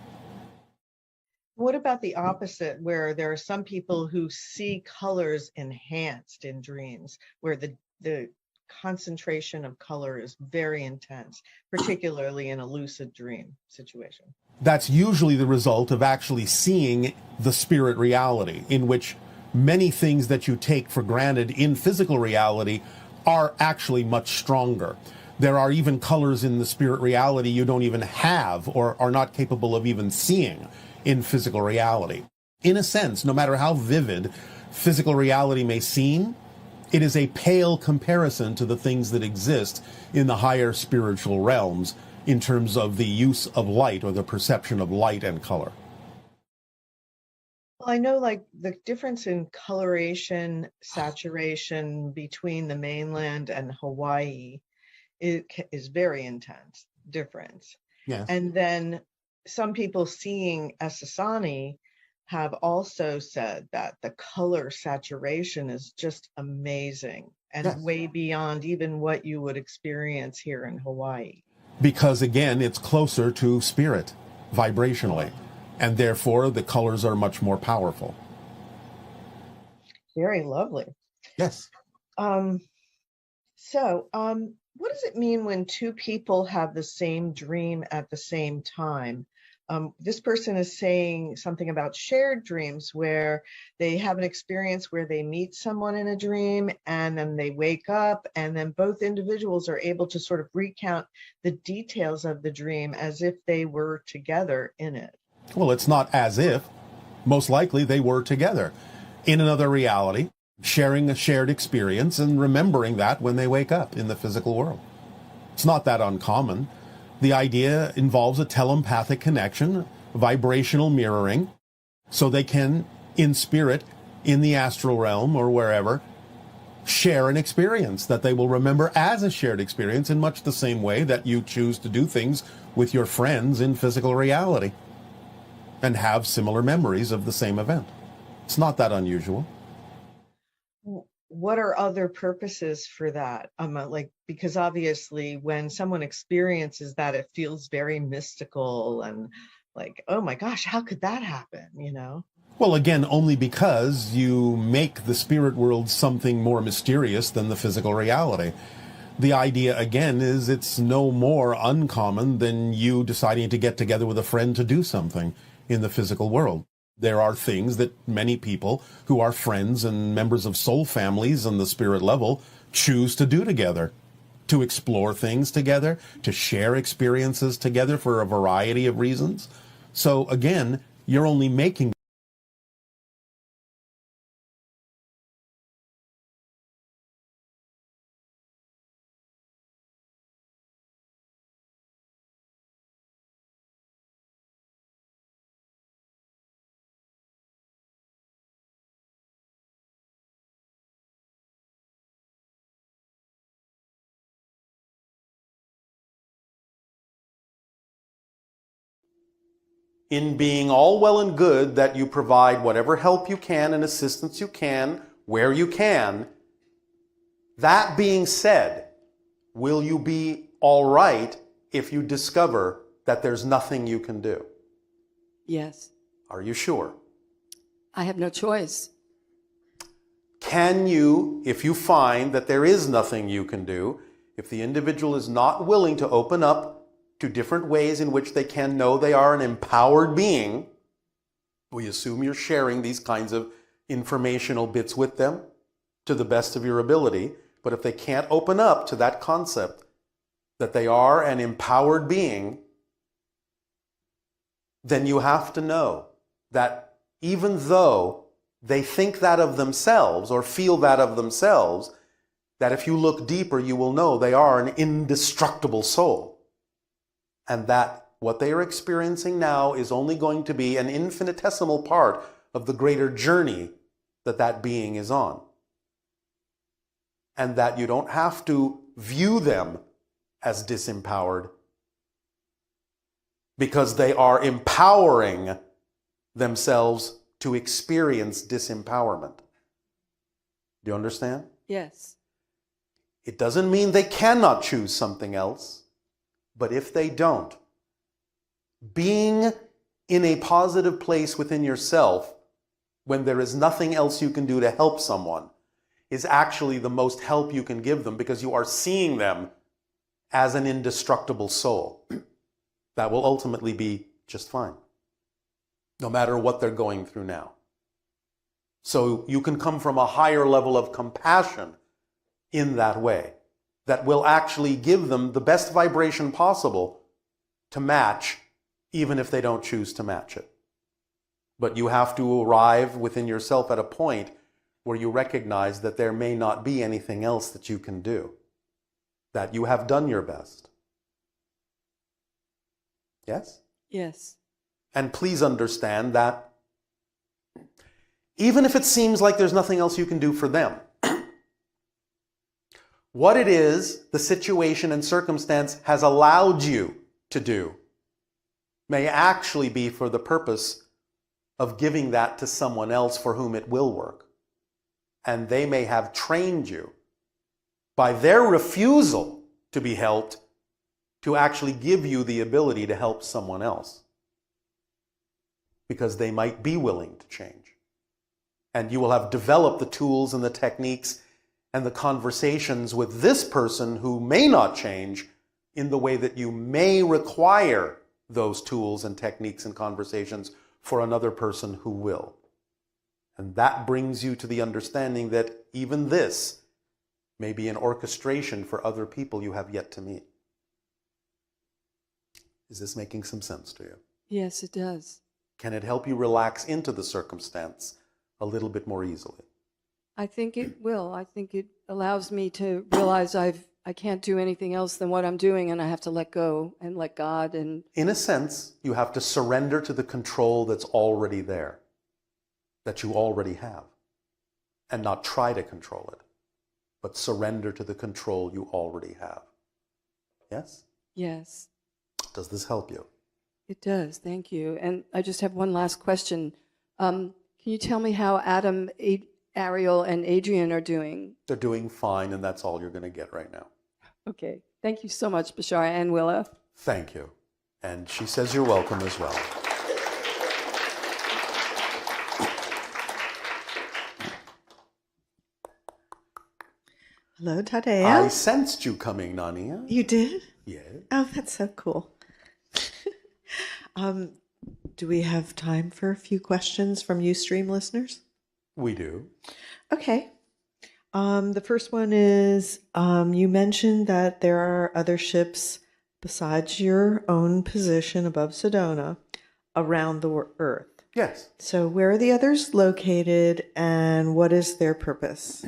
What about the opposite, where there are some people who see colors enhanced in dreams, where the concentration of color is very intense, particularly in a lucid dream situation? That's usually the result of actually seeing the spirit reality, in which many things that you take for granted in physical reality are actually much stronger. There are even colors in the spirit reality you don't even have or are not capable of even seeing in physical reality. In a sense, no matter how vivid physical reality may seem, it is a pale comparison to the things that exist in the higher spiritual realms in terms of the use of light or the perception of light and color. Well, I know like the difference in coloration, saturation between the mainland and Hawaii is very intense difference. Yes. And then some people seeing Essassani have also said that the color saturation is just amazing and Yes. way beyond even what you would experience here in Hawaii. Because again, it's closer to spirit vibrationally, and therefore the colors are much more powerful. Very lovely. Yes. What does it mean when two people have the same dream at the same time? This person is saying something about shared dreams where they have an experience where they meet someone in a dream and then they wake up and then both individuals are able to sort of recount the details of the dream as if they were together in it. Well, it's not as if. Most likely they were together in another reality, sharing a shared experience and remembering that when they wake up in the physical world. It's not that uncommon. The idea involves a telepathic connection, vibrational mirroring, so they can, in spirit, in the astral realm or wherever, share an experience that they will remember as a shared experience in much the same way that you choose to do things with your friends in physical reality and have similar memories of the same event. It's not that unusual. What are other purposes for that? Because obviously when someone experiences that, it feels very mystical and like, oh my gosh, how could that happen? You know? Well, again, only because you make the spirit world something more mysterious than the physical reality. The idea, again, is it's no more uncommon than you deciding to get together with a friend to do something in the physical world. There are things that many people who are friends and members of soul families on the spirit level choose to do together, to explore things together, to share experiences together for a variety of reasons. So again, you're only making in being all well and good that you provide whatever help you can and assistance you can, where you can. That being said, will you be all right if you discover that there's nothing you can do? Yes. Are you sure? I have no choice. Can you, if you find that there is nothing you can do, if the individual is not willing to open up to different ways in which they can know they are an empowered being, we assume you're sharing these kinds of informational bits with them to the best of your ability, but if they can't open up to that concept that they are an empowered being, then you have to know that even though they think that of themselves or feel that of themselves, that if you look deeper, you will know they are an indestructible soul. And that what they are experiencing now is only going to be an infinitesimal part of the greater journey that that being is on. And that you don't have to view them as disempowered because they are empowering themselves to experience disempowerment. Do you understand? Yes. It doesn't mean they cannot choose something else. But if they don't, being in a positive place within yourself when there is nothing else you can do to help someone is actually the most help you can give them because you are seeing them as an indestructible soul. That will ultimately be just fine, no matter what they're going through now. So you can come from a higher level of compassion in that way that will actually give them the best vibration possible to match, even if they don't choose to match it. But you have to arrive within yourself at a point where you recognize that there may not be anything else that you can do, that you have done your best. Yes? Yes. And please understand that even if it seems like there's nothing else you can do for them, what it is the situation and circumstance has allowed you to do may actually be for the purpose of giving that to someone else for whom it will work. And they may have trained you by their refusal to be helped to actually give you the ability to help someone else. Because they might be willing to change. And you will have developed the tools and the techniques and the conversations with this person who may not change in the way that you may require those tools and techniques and conversations for another person who will. And that brings you to the understanding that even this may be an orchestration for other people you have yet to meet. Is this making some sense to you? Yes, it does. Can it help you relax into the circumstance a little bit more easily? I think it will. I think it allows me to realize I can't do anything else than what I'm doing, and I have to let go and let God. And in a sense, you have to surrender to the control that's already there, that you already have, and not try to control it, but surrender to the control you already have. Yes? Yes. Does this help you? It does. Thank you. And I just have one last question. Can you tell me how Adam, Ariel, and Adrian are doing? They're doing fine, and that's all you're going to get right now. Okay. Thank you so much, Bashar and Willa. Thank you. And she says you're welcome as well. Hello, Tadeo. I sensed you coming, Nania. You did? Yes. Oh, that's so cool. Do we have time for a few questions from Ustream listeners? We do. Okay. The first one is, you mentioned that there are other ships besides your own position above Sedona around the Earth. Yes. So where are the others located and what is their purpose?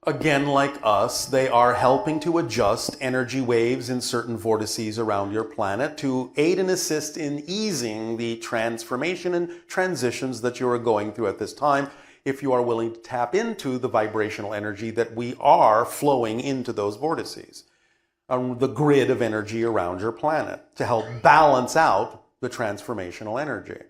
Again, like us, they are helping to adjust energy waves in certain vortices around your planet to aid and assist in easing the transformation and transitions that you are going through at this time, if you are willing to tap into the vibrational energy that we are flowing into those vortices, the grid of energy around your planet, to help balance out the transformational energy.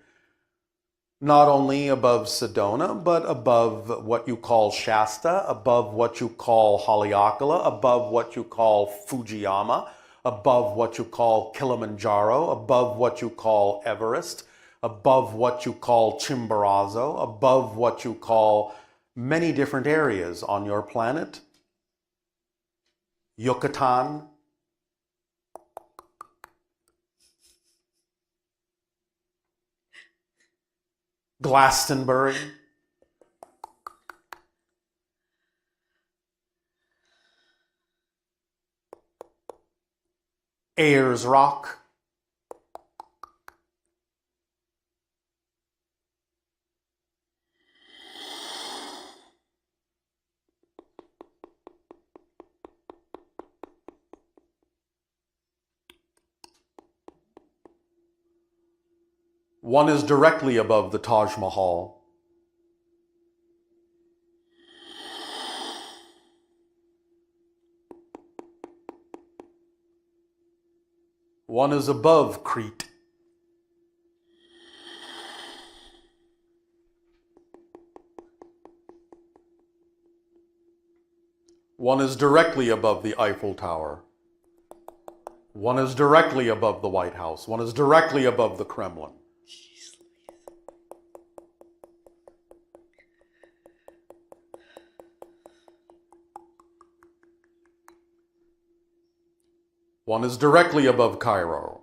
Not only above Sedona, but above what you call Shasta, above what you call Haleakala, above what you call Fujiyama, above what you call Kilimanjaro, above what you call Everest, above what you call Chimborazo, above what you call many different areas on your planet. Yucatan, Glastonbury, Ayers Rock, one is directly above the Taj Mahal. One is above Crete. One is directly above the Eiffel Tower. One is directly above the White House. One is directly above the Kremlin. One is directly above Cairo.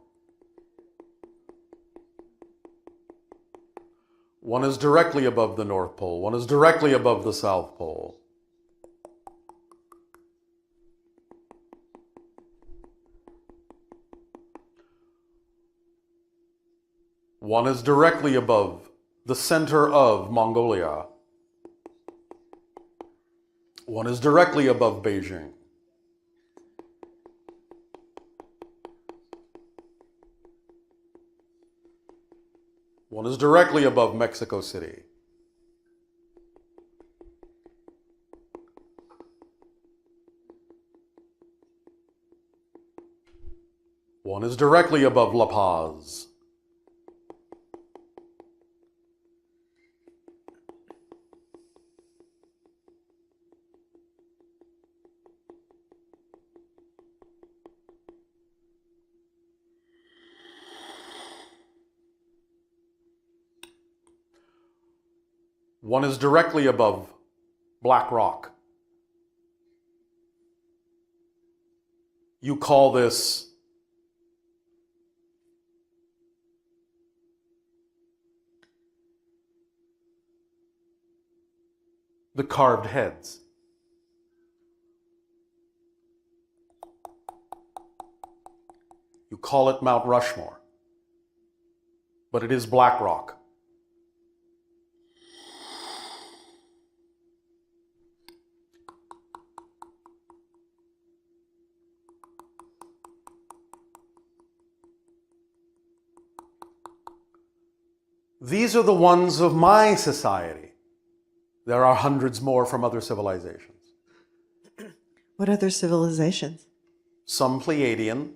One is directly above the North Pole. One is directly above the South Pole. One is directly above the center of Mongolia. One is directly above Beijing. One is directly above Mexico City. One is directly above La Paz. One is directly above Black Rock. You call this the carved heads. You call it Mount Rushmore, but it is Black Rock. These are the ones of my society. There are hundreds more from other civilizations. What other civilizations? Some Pleiadian,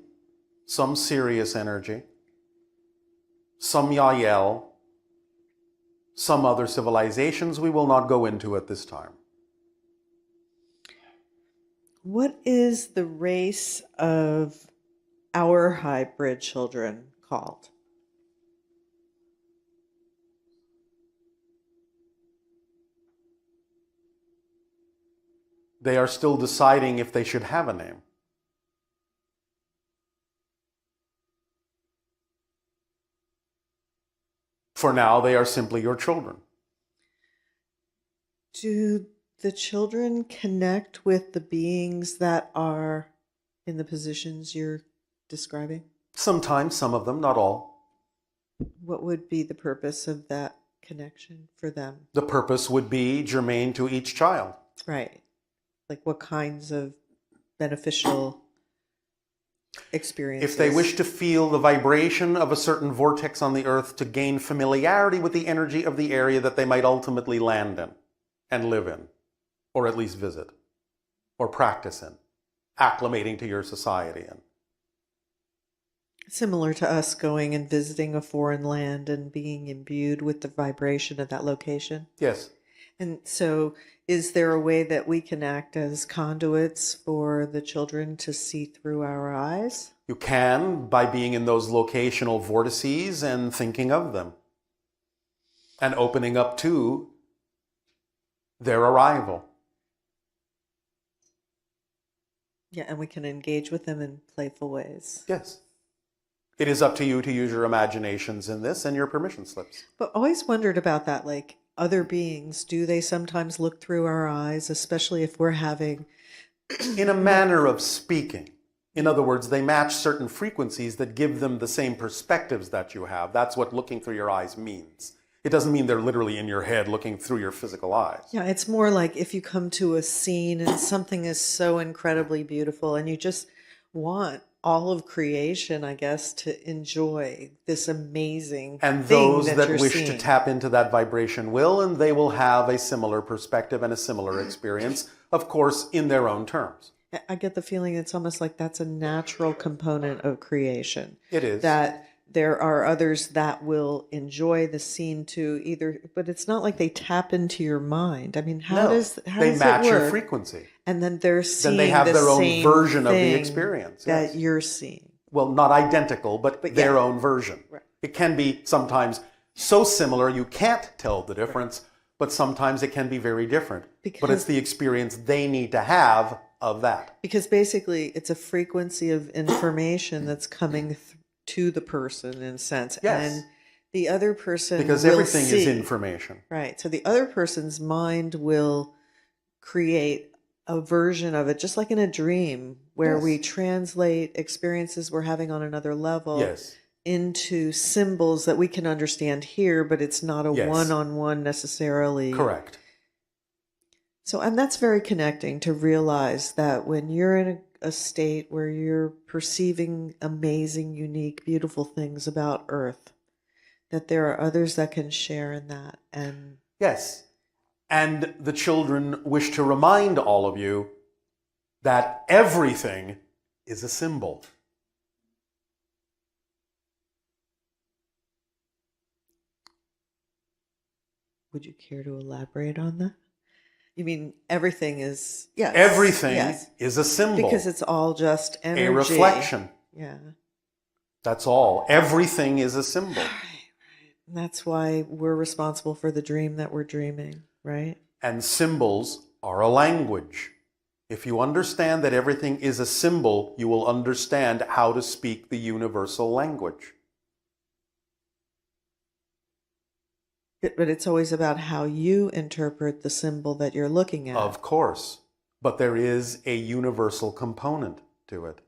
some Sirius energy, some Yael, some other civilizations we will not go into at this time. What is the race of our hybrid children called? They are still deciding if they should have a name. For now, they are simply your children. Do the children connect with the beings that are in the positions you're describing? Sometimes, some of them, not all. What would be the purpose of that connection for them? The purpose would be germane to each child. Right. Like what kinds of beneficial experiences? If they wish to feel the vibration of a certain vortex on the earth to gain familiarity with the energy of the area that they might ultimately land in and live in, or at least visit, or practice in, acclimating to your society in. Similar to us going and visiting a foreign land and being imbued with the vibration of that location? Yes. And so is there a way that we can act as conduits for the children to see through our eyes? You can by being in those locational vortices and thinking of them and opening up to their arrival. Yeah, and we can engage with them in playful ways. Yes. It is up to you to use your imaginations in this and your permission slips. But always wondered about that, like other beings, do they sometimes look through our eyes, especially if we're having... In a manner of speaking. In other words, they match certain frequencies that give them the same perspectives that you have. That's what looking through your eyes means. It doesn't mean they're literally in your head looking through your physical eyes. Yeah, it's more like if you come to a scene and something is so incredibly beautiful and you just want all of creation, I guess, to enjoy this amazing and thing those that you're wish seeing. to tap into that vibration will, and they will have a similar perspective and a similar experience, of course, in their own terms. I get the feeling it's almost like that's a natural component of creation. It is. That there are others that will enjoy the scene too, either, but it's not like they tap into your mind. I mean, how does they it match your work? frequency. And then they're seeing Then they have the their own same version of the thing experience. that Yes. you're seeing. Well, not identical, but their yeah. own version. Right. It can be sometimes so similar you can't tell the difference, but sometimes it can be very different. But it's the experience they need to have of that. Because basically it's a frequency of information that's coming to the person in a sense. Yes. And the other person Because will everything is see. information. Right. So the other person's mind will create a version of it, just like in a dream, where Yes. we translate experiences we're having on another level Yes. into symbols that we can understand here, but it's not a Yes. one-on-one necessarily. Correct. So, and that's very connecting to realize that when you're in a state where you're perceiving amazing, unique, beautiful things about Earth, that there are others that can share in that. And Yes. And the children wish to remind all of you that everything is a symbol. would you care to elaborate on that? You mean everything is, yes. Everything yes. is a symbol. Because it's all just energy. A reflection. Yeah. That's all. Everything is a symbol. And that's why we're responsible for the dream that we're dreaming, right? And symbols are a language. If you understand that everything is a symbol, you will understand how to speak the universal language. But it's always about how you interpret the symbol that you're looking at. Of course. But there is a universal component to it.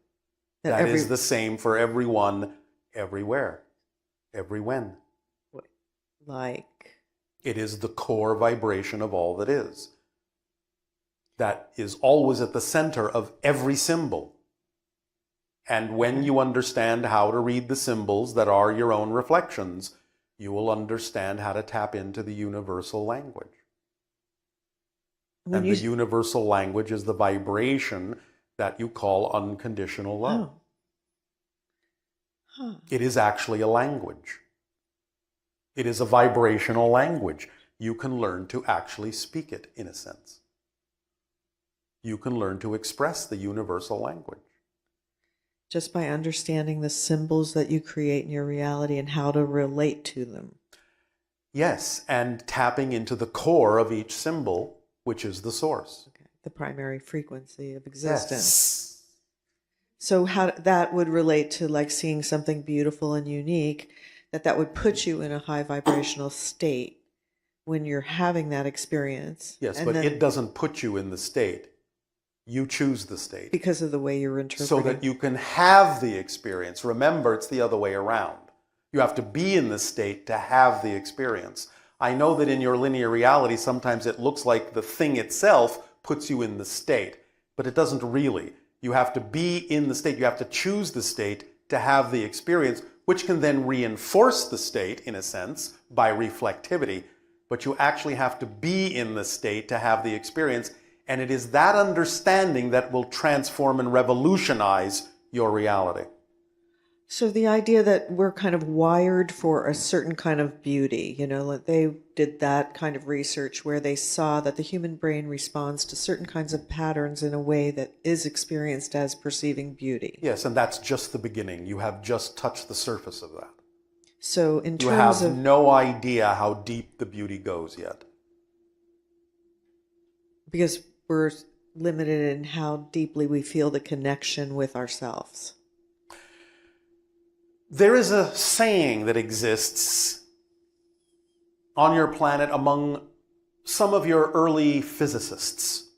That is the same for everyone, everywhere, every when. Like? It is the core vibration of all that is. That is always at the center of every symbol. And when you understand how to read the symbols that are your own reflections, you will understand how to tap into the universal language. And the universal language is the vibration that you call unconditional love. Oh. Huh. It is actually a language. It is a vibrational language. You can learn to actually speak it, in a sense. You can learn to express the universal language. Just by understanding the symbols that you create in your reality and how to relate to them. Yes, and tapping into the core of each symbol, which is the source. Okay. The primary frequency of existence. Yes. So how that would relate to like seeing something beautiful and unique, that would put you in a high vibrational state when you're having that experience. Yes, and but then, it doesn't put you in the state. You choose the state. Because of the way you're interpreting. So that you can have the experience. Remember, it's the other way around. You have to be in the state to have the experience. I know that in your linear reality, sometimes it looks like the thing itself puts you in the state, but it doesn't really. You have to be in the state. You have to choose the state to have the experience, which can then reinforce the state, in a sense, by reflectivity. But you actually have to be in the state to have the experience. And it is that understanding that will transform and revolutionize your reality. So the idea that we're kind of wired for a certain kind of beauty, like they did that kind of research where they saw that the human brain responds to certain kinds of patterns in a way that is experienced as perceiving beauty. Yes, and that's just the beginning. You have just touched the surface of that. So in terms you have of no idea how deep the beauty goes yet. Because we're limited in how deeply we feel the connection with ourselves. There is a saying that exists on your planet among some of your early physicists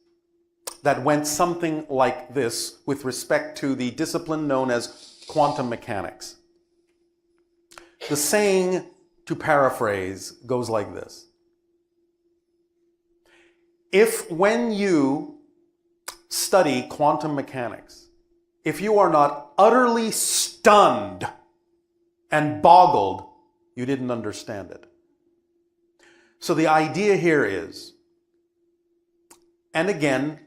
that went something like this with respect to the discipline known as quantum mechanics. The saying, to paraphrase, goes like this. If when you study quantum mechanics, if you are not utterly stunned and boggled, you didn't understand it. So the idea here is, and again,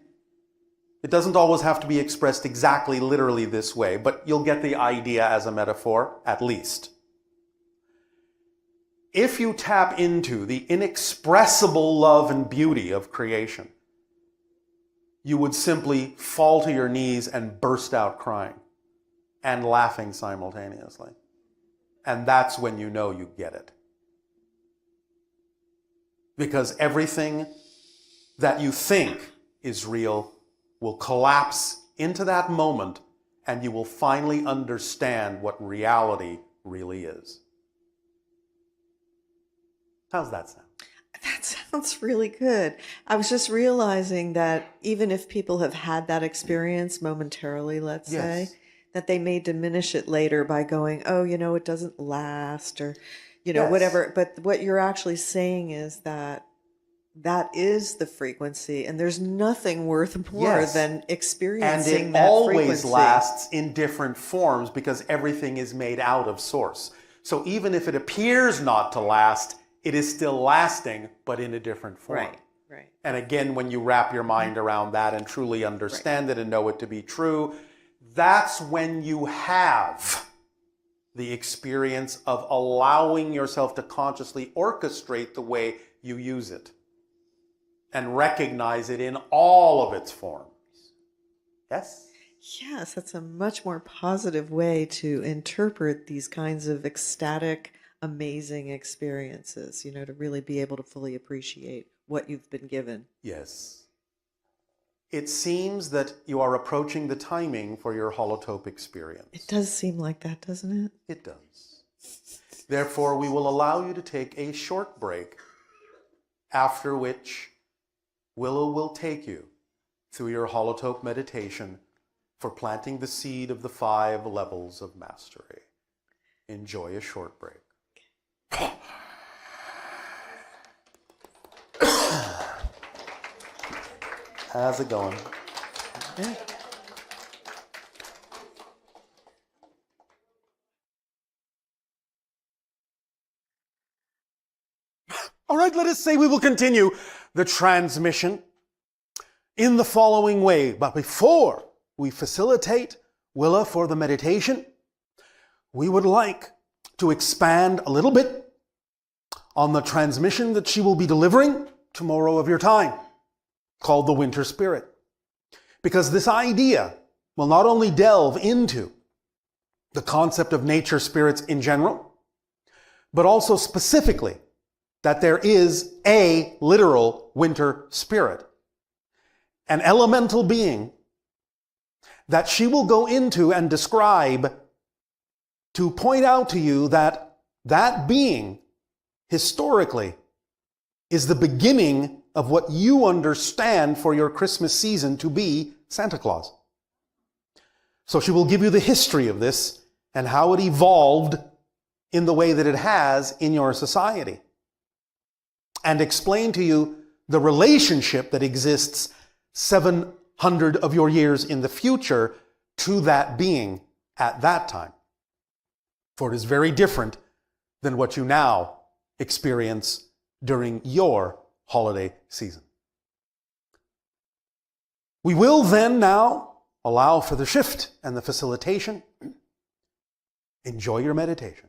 it doesn't always have to be expressed exactly literally this way, but you'll get the idea as a metaphor, at least. If you tap into the inexpressible love and beauty of creation, you would simply fall to your knees and burst out crying and laughing simultaneously. And that's when you know you get it. Because everything that you think is real will collapse into that moment, and you will finally understand what reality really is. How's that sound? That sounds really good. I was just realizing that even if people have had that experience momentarily, let's say, that they may diminish it later by going, oh, it doesn't last, or, Yes. whatever. But what you're actually saying is that is the frequency, and there's nothing worth more Yes. than And experiencing it that always frequency. lasts in different forms because everything is made out of source. So even if it appears not to last, it is still lasting, but in a different form. Right, right. And again, when you wrap your mind around that and truly understand it and know it to be true, that's when you have the experience of allowing yourself to consciously orchestrate the way you use it and recognize it in all of its forms. Yes? Yes, that's a much more positive way to interpret these kinds of ecstatic, amazing experiences, to really be able to fully appreciate what you've been given. Yes. It seems that you are approaching the timing for your holotope experience. It does seem like that, doesn't it? It does. Therefore, we will allow you to take a short break, after which Willow will take you through your holotope meditation for planting the seed of the 5 levels of mastery. Enjoy a short break. How's it going? Yeah. All right, let us say we will continue the transmission in the following way. But before we facilitate Willa for the meditation, we would like to expand a little bit on the transmission that she will be delivering tomorrow of your time, called the Winter Spirit. Because this idea will not only delve into the concept of nature spirits in general, but also specifically that there is a literal winter spirit, an elemental being that she will go into and describe to point out to you that that being historically is the beginning of what you understand for your Christmas season to be Santa Claus. So she will give you the history of this and how it evolved in the way that it has in your society, and explain to you the relationship that exists 700 of your years in the future to that being at that time. For it is very different than what you now experience during your holiday season. We will then now allow for the shift and the facilitation. Enjoy your meditation.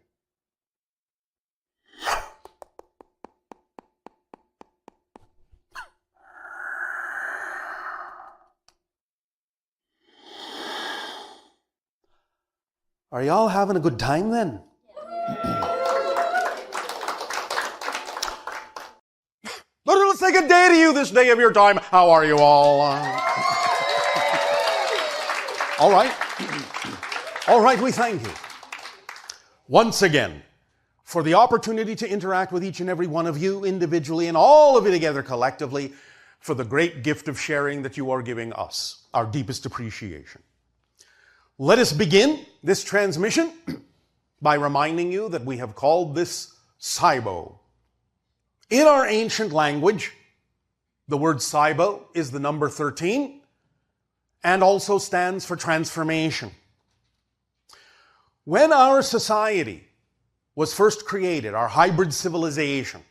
Are y'all having a good time then? Let's say good day to you this day of your time. How are you all? All right. All right, we thank you once again for the opportunity to interact with each and every one of you individually and all of you together collectively for the great gift of sharing that you are giving us, our deepest appreciation. Let us begin this transmission by reminding you that we have called this Saibo. In our ancient language, the word Saibo is the number 13 and also stands for transformation. When our society was first created, our hybrid civilization,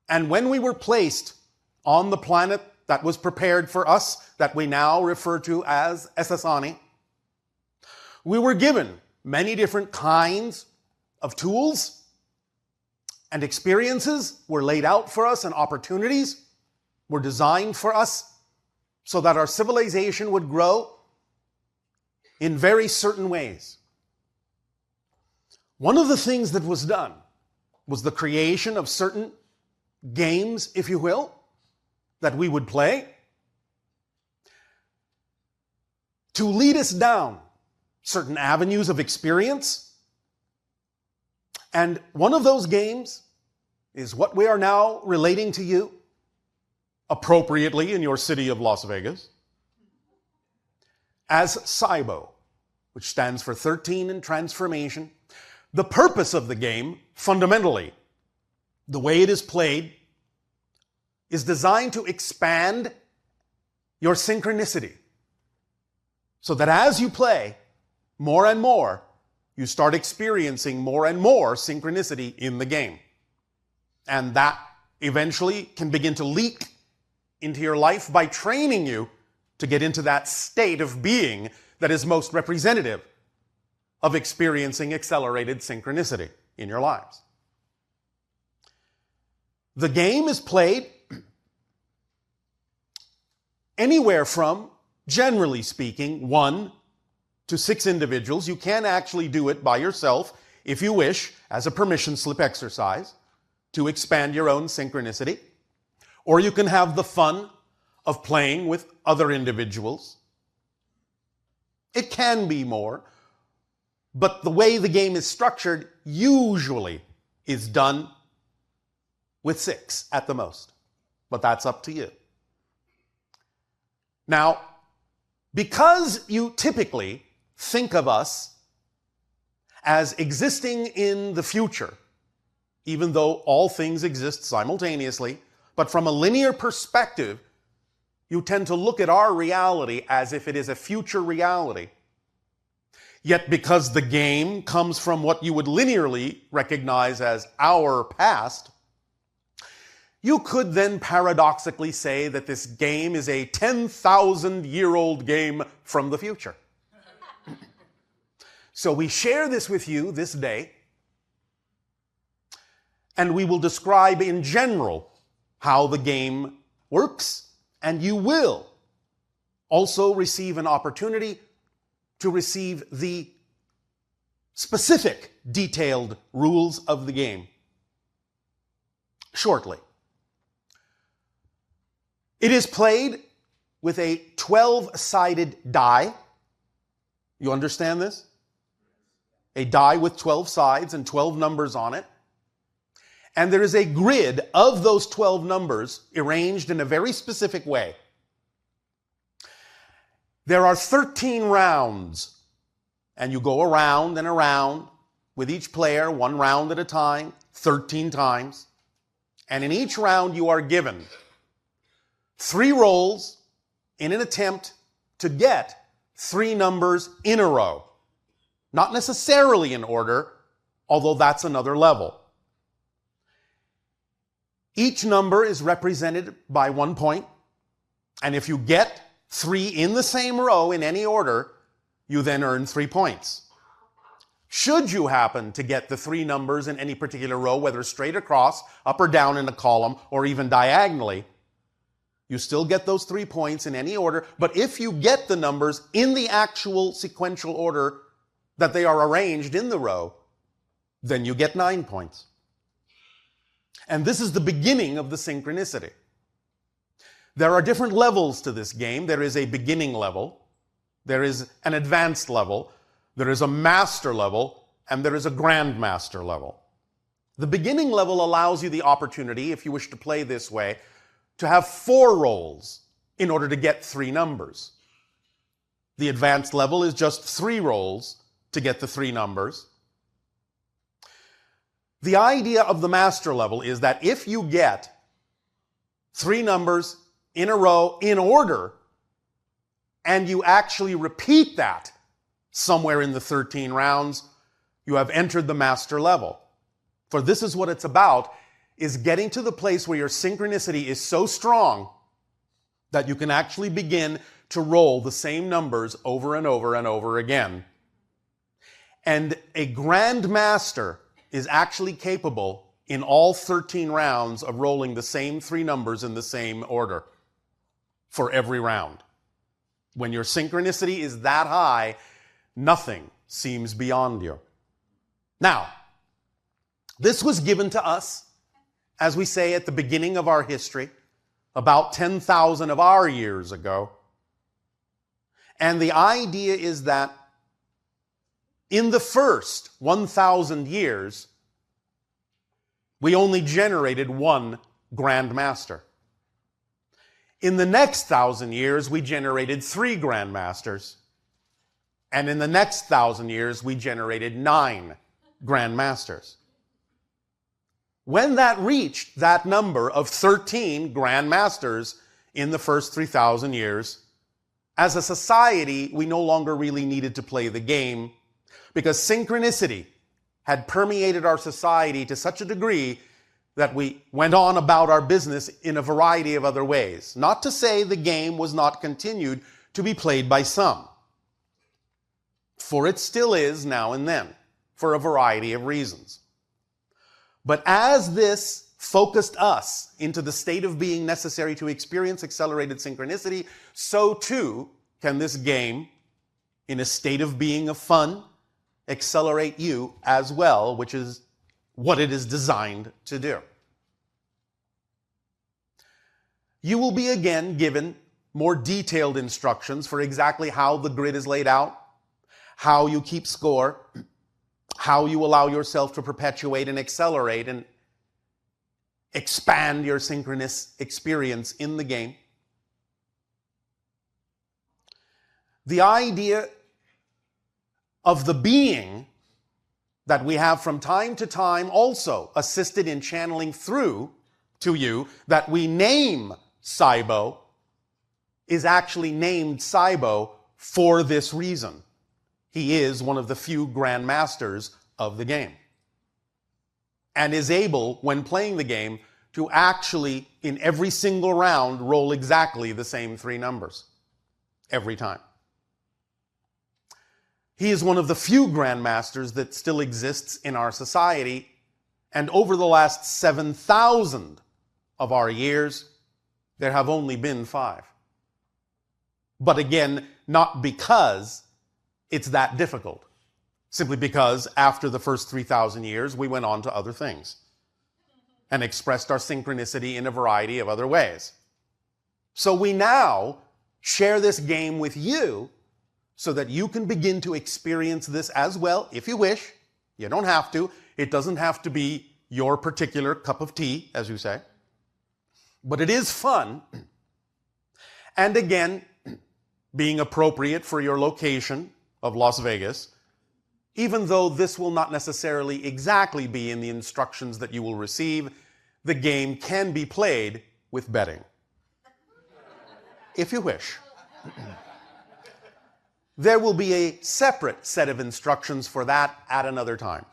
and when we were placed on the planet that was prepared for us, that we now refer to as Essassani, we were given many different kinds of tools, and experiences were laid out for us, and opportunities were designed for us so that our civilization would grow in very certain ways. One of the things that was done was the creation of certain games, if you will, that we would play to lead us down certain avenues of experience. And one of those games is what we are now relating to you appropriately in your city of Las Vegas as Saibo. which stands for 13 in transformation. The purpose of the game, fundamentally, the way it is played, is designed to expand your synchronicity. So that as you play more and more, you start experiencing more and more synchronicity in the game. And that eventually can begin to leak into your life by training you to get into that state of being that is most representative of experiencing accelerated synchronicity in your lives. The game is played anywhere from, generally speaking, 1 to 6 individuals. You can actually do it by yourself if you wish, as a permission slip exercise, to expand your own synchronicity. Or you can have the fun of playing with other individuals. It can be more, but the way the game is structured usually is done with 6 at the most. But that's up to you. Now, because you typically think of us as existing in the future, even though all things exist simultaneously, but from a linear perspective, you tend to look at our reality as if it is a future reality. Yet because the game comes from what you would linearly recognize as our past, you could then paradoxically say that this game is a 10,000-year-old game from the future. So we share this with you this day, and we will describe in general how the game works, and you will also receive an opportunity to receive the specific, detailed rules of the game shortly. It is played with a 12-sided die. You understand this? A die with 12 sides and 12 numbers on it. And there is a grid of those 12 numbers arranged in a very specific way. There are 13 rounds, and you go around and around with each player, 1 round at a time, 13 times. And in each round you are given 3 rolls in an attempt to get 3 numbers in a row. Not necessarily in order, although that's another level. Each number is represented by 1 point, and if you get 3 in the same row in any order, you then earn 3 points. Should you happen to get the 3 numbers in any particular row, whether straight across, up or down in a column, or even diagonally, you still get those 3 points in any order, but if you get the numbers in the actual sequential order that they are arranged in the row, then you get 9 points. And this is the beginning of the synchronicity. There are different levels to this game. There is a beginning level, there is an advanced level, there is a master level, and there is a grandmaster level. The beginning level allows you the opportunity, if you wish to play this way, to have 4 rolls in order to get 3 numbers. The advanced level is just 3 rolls to get the 3 numbers. The idea of the master level is that if you get 3 numbers in a row in order, and you actually repeat that somewhere in the 13 rounds, you have entered the master level. For this is what it's about, is getting to the place where your synchronicity is so strong that you can actually begin to roll the same numbers over and over and over again. And a grand master is actually capable in all 13 rounds of rolling the same 3 numbers in the same order for every round. When your synchronicity is that high, nothing seems beyond you. Now, this was given to us, as we say, at the beginning of our history, about 10,000 of our years ago. And the idea is that in the first 1,000 years, we only generated 1 Grand Master. In the next 1,000 years, we generated 3 Grand Masters. And in the next 1,000 years, we generated 9 grandmasters. When that reached that number of 13 grandmasters in the first 3,000 years, as a society, we no longer really needed to play the game because synchronicity had permeated our society to such a degree that we went on about our business in a variety of other ways. Not to say the game was not continued to be played by some, for it still is now and then, for a variety of reasons. But as this focused us into the state of being necessary to experience accelerated synchronicity, so too can this game, in a state of being of fun, accelerate you as well, which is what it is designed to do. You will be again given more detailed instructions for exactly how the grid is laid out, how you keep score, how you allow yourself to perpetuate and accelerate and expand your synchronous experience in the game. The idea of the being that we have from time to time also assisted in channeling through to you that we name Saibo is actually named Saibo for this reason. He is one of the few grandmasters of the game and is able, when playing the game, to actually, in every single round, roll exactly the same 3 numbers every time. He is one of the few grandmasters that still exists in our society, and over the last 7,000 of our years, there have only been 5. But again, not because it's that difficult, simply because after the first 3,000 years, we went on to other things and expressed our synchronicity in a variety of other ways. So we now share this game with you so that you can begin to experience this as well, if you wish. You don't have to. It doesn't have to be your particular cup of tea, as you say. But it is fun. And again, being appropriate for your location of Las Vegas, even though this will not necessarily exactly be in the instructions that you will receive, the game can be played with betting, if you wish. There will be a separate set of instructions for that at another time.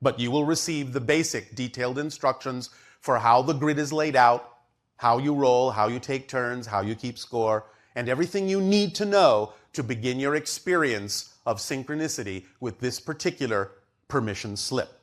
But you will receive the basic detailed instructions for how the grid is laid out, how you roll, how you take turns, how you keep score, and everything you need to know to begin your experience of synchronicity with this particular permission slip.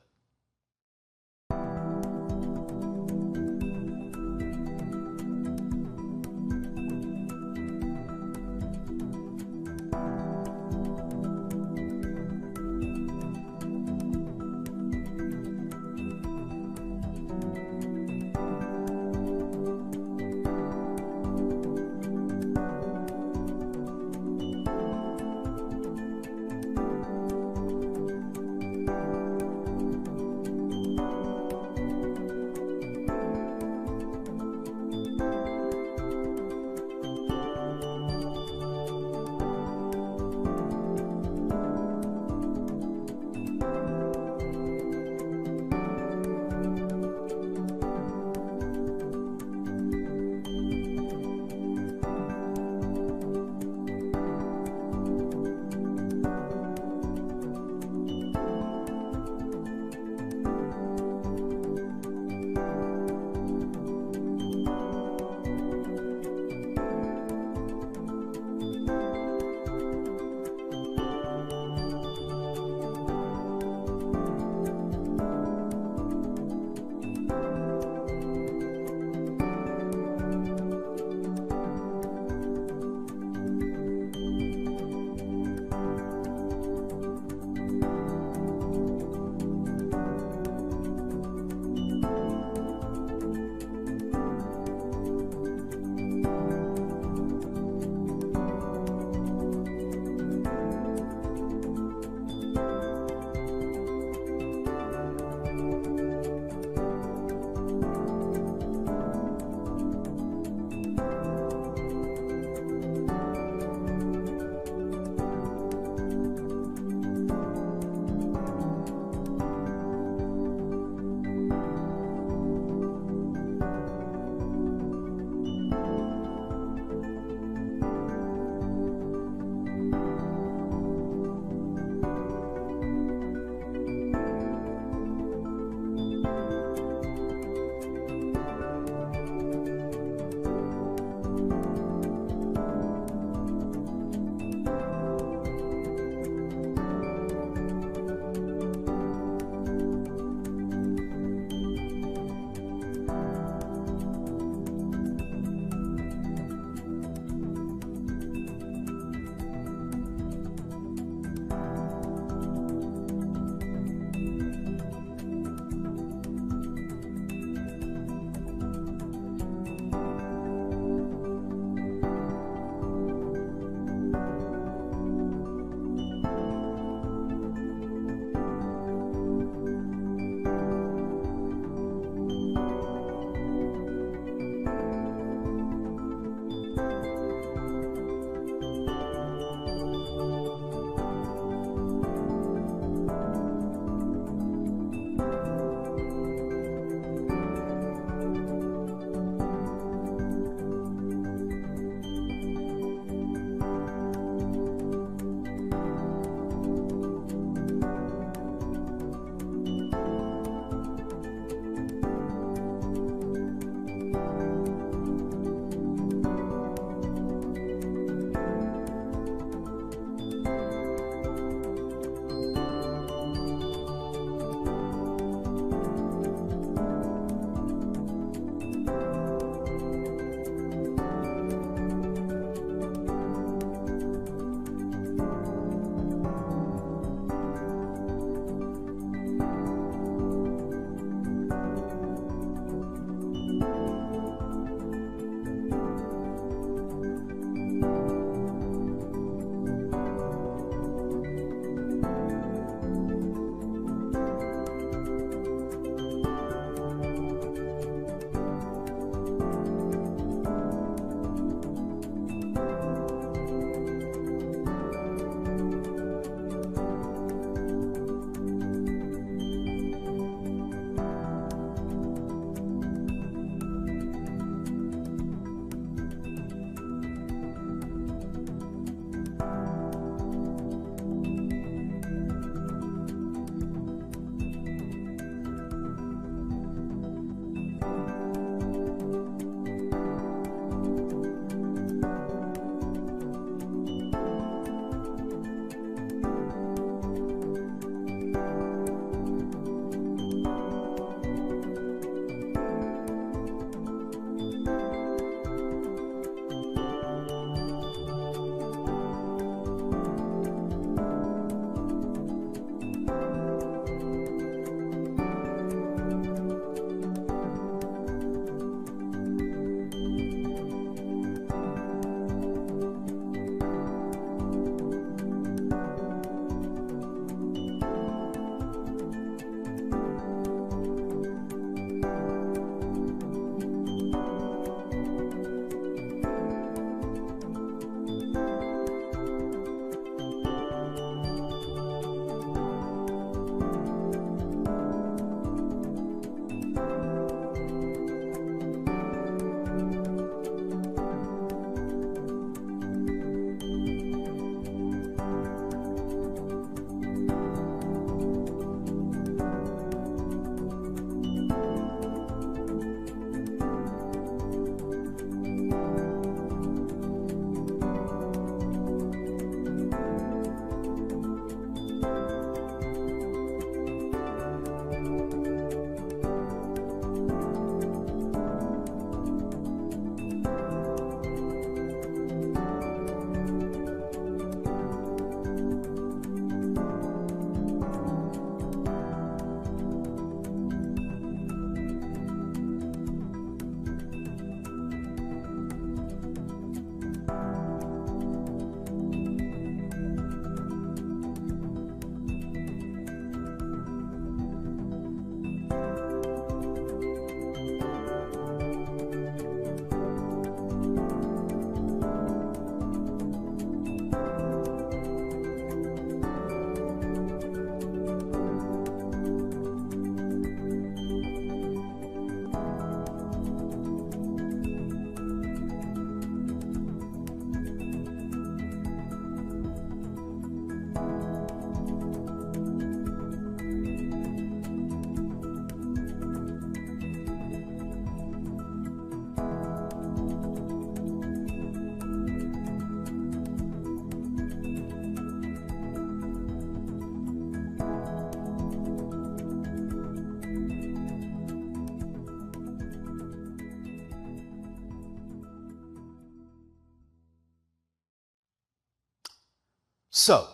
So,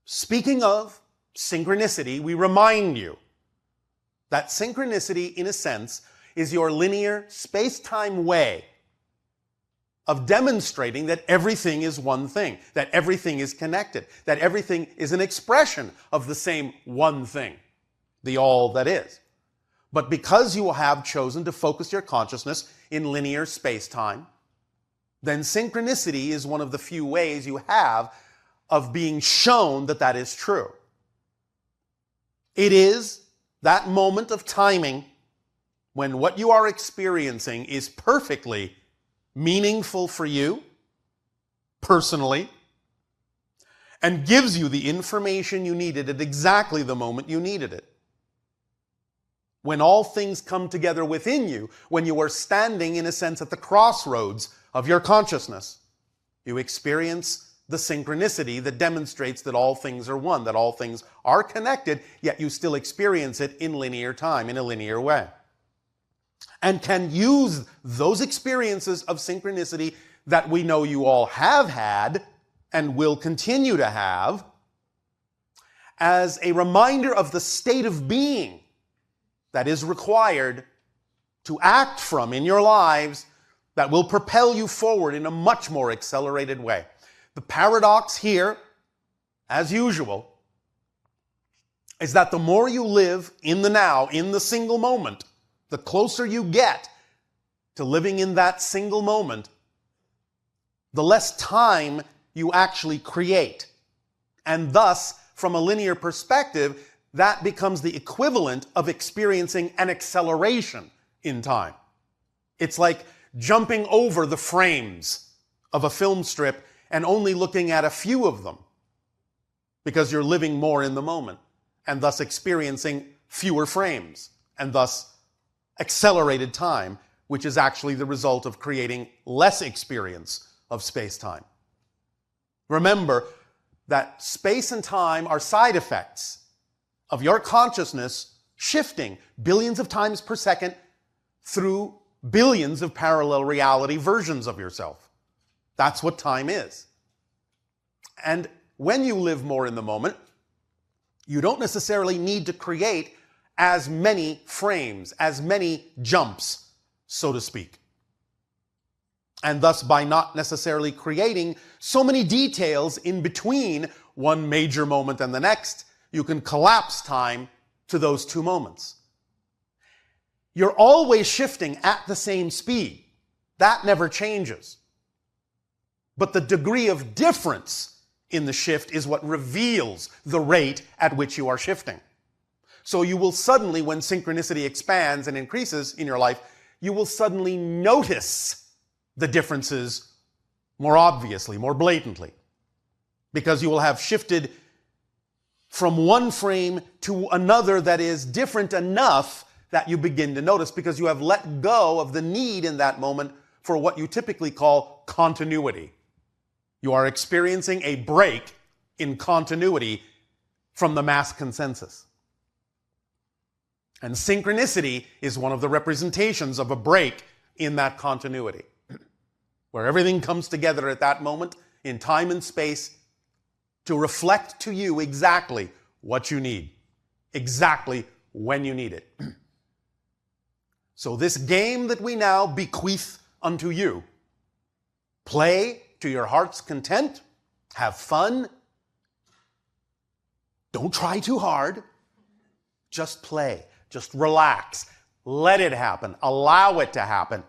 speaking of synchronicity, we remind you that synchronicity, in a sense, is your linear space-time way of demonstrating that everything is one thing, that everything is connected, that everything is an expression of the same one thing, the all that is. But because you have chosen to focus your consciousness in linear space-time, then synchronicity is one of the few ways you have of being shown that that is true. It is that moment of timing when what you are experiencing is perfectly meaningful for you, personally, and gives you the information you needed at exactly the moment you needed it. When all things come together within you, when you are standing, in a sense, at the crossroads of your consciousness, you experience the synchronicity that demonstrates that all things are one, that all things are connected, yet you still experience it in linear time, in a linear way. And can use those experiences of synchronicity that we know you all have had and will continue to have as a reminder of the state of being that is required to act from in your lives that will propel you forward in a much more accelerated way. The paradox here, as usual, is that the more you live in the now, in the single moment, the closer you get to living in that single moment, the less time you actually create. And thus, from a linear perspective, that becomes the equivalent of experiencing an acceleration in time. It's like jumping over the frames of a film strip and only looking at a few of them because you're living more in the moment and thus experiencing fewer frames and thus accelerated time, which is actually the result of creating less experience of space-time. Remember that space and time are side effects of your consciousness shifting billions of times per second through billions of parallel reality versions of yourself. That's what time is. And when you live more in the moment, you don't necessarily need to create as many frames, as many jumps, so to speak. And thus, by not necessarily creating so many details in between one major moment and the next, you can collapse time to those two moments. You're always shifting at the same speed. That never changes. But the degree of difference in the shift is what reveals the rate at which you are shifting. So you will suddenly, when synchronicity expands and increases in your life, you will suddenly notice the differences more obviously, more blatantly, because you will have shifted from one frame to another that is different enough that you begin to notice, because you have let go of the need in that moment for what you typically call continuity. You are experiencing a break in continuity from the mass consensus. And synchronicity is one of the representations of a break in that continuity, where everything comes together at that moment in time and space to reflect to you exactly what you need, exactly when you need it. So this game that we now bequeath unto you, play to your heart's content, have fun, don't try too hard, just play, just relax, let it happen, allow it to happen.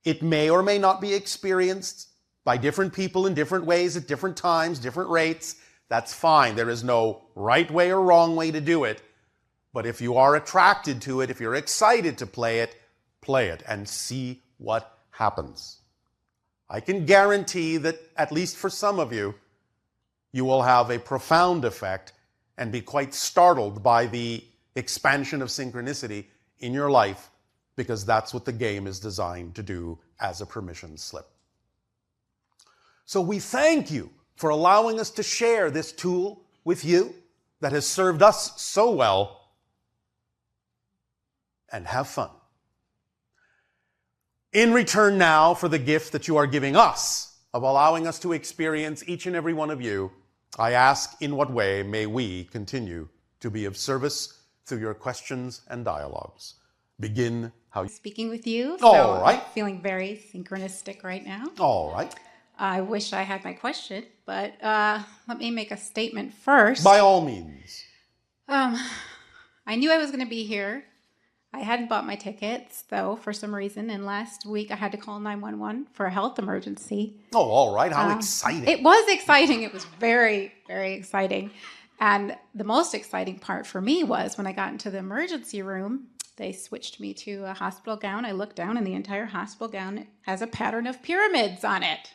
It may or may not be experienced by different people in different ways at different times, different rates. That's fine. There is no right way or wrong way to do it. But if you are attracted to it, if you're excited to play it and see what happens. I can guarantee that, at least for some of you, you will have a profound effect and be quite startled by the expansion of synchronicity in your life, because that's what the game is designed to do as a permission slip. So we thank you for allowing us to share this tool with you that has served us so well, and have fun. In return now for the gift that you are giving us of allowing us to experience each and every one of you, I ask, in what way may we continue to be of service through your questions and dialogues? Begin how you... Speaking with you. All right. I'm feeling very synchronistic right now. All right. I wish I had my question, but let me make a statement first. By all means. I knew I was going to be here. I hadn't bought my tickets, though, for some reason. And last week I had to call 911 for a health emergency. Oh, all right. How exciting. It was exciting. It was very, very exciting. And the most exciting part for me was when I got into the emergency room, they switched me to a hospital gown. I looked down and the entire hospital gown has a pattern of pyramids on it.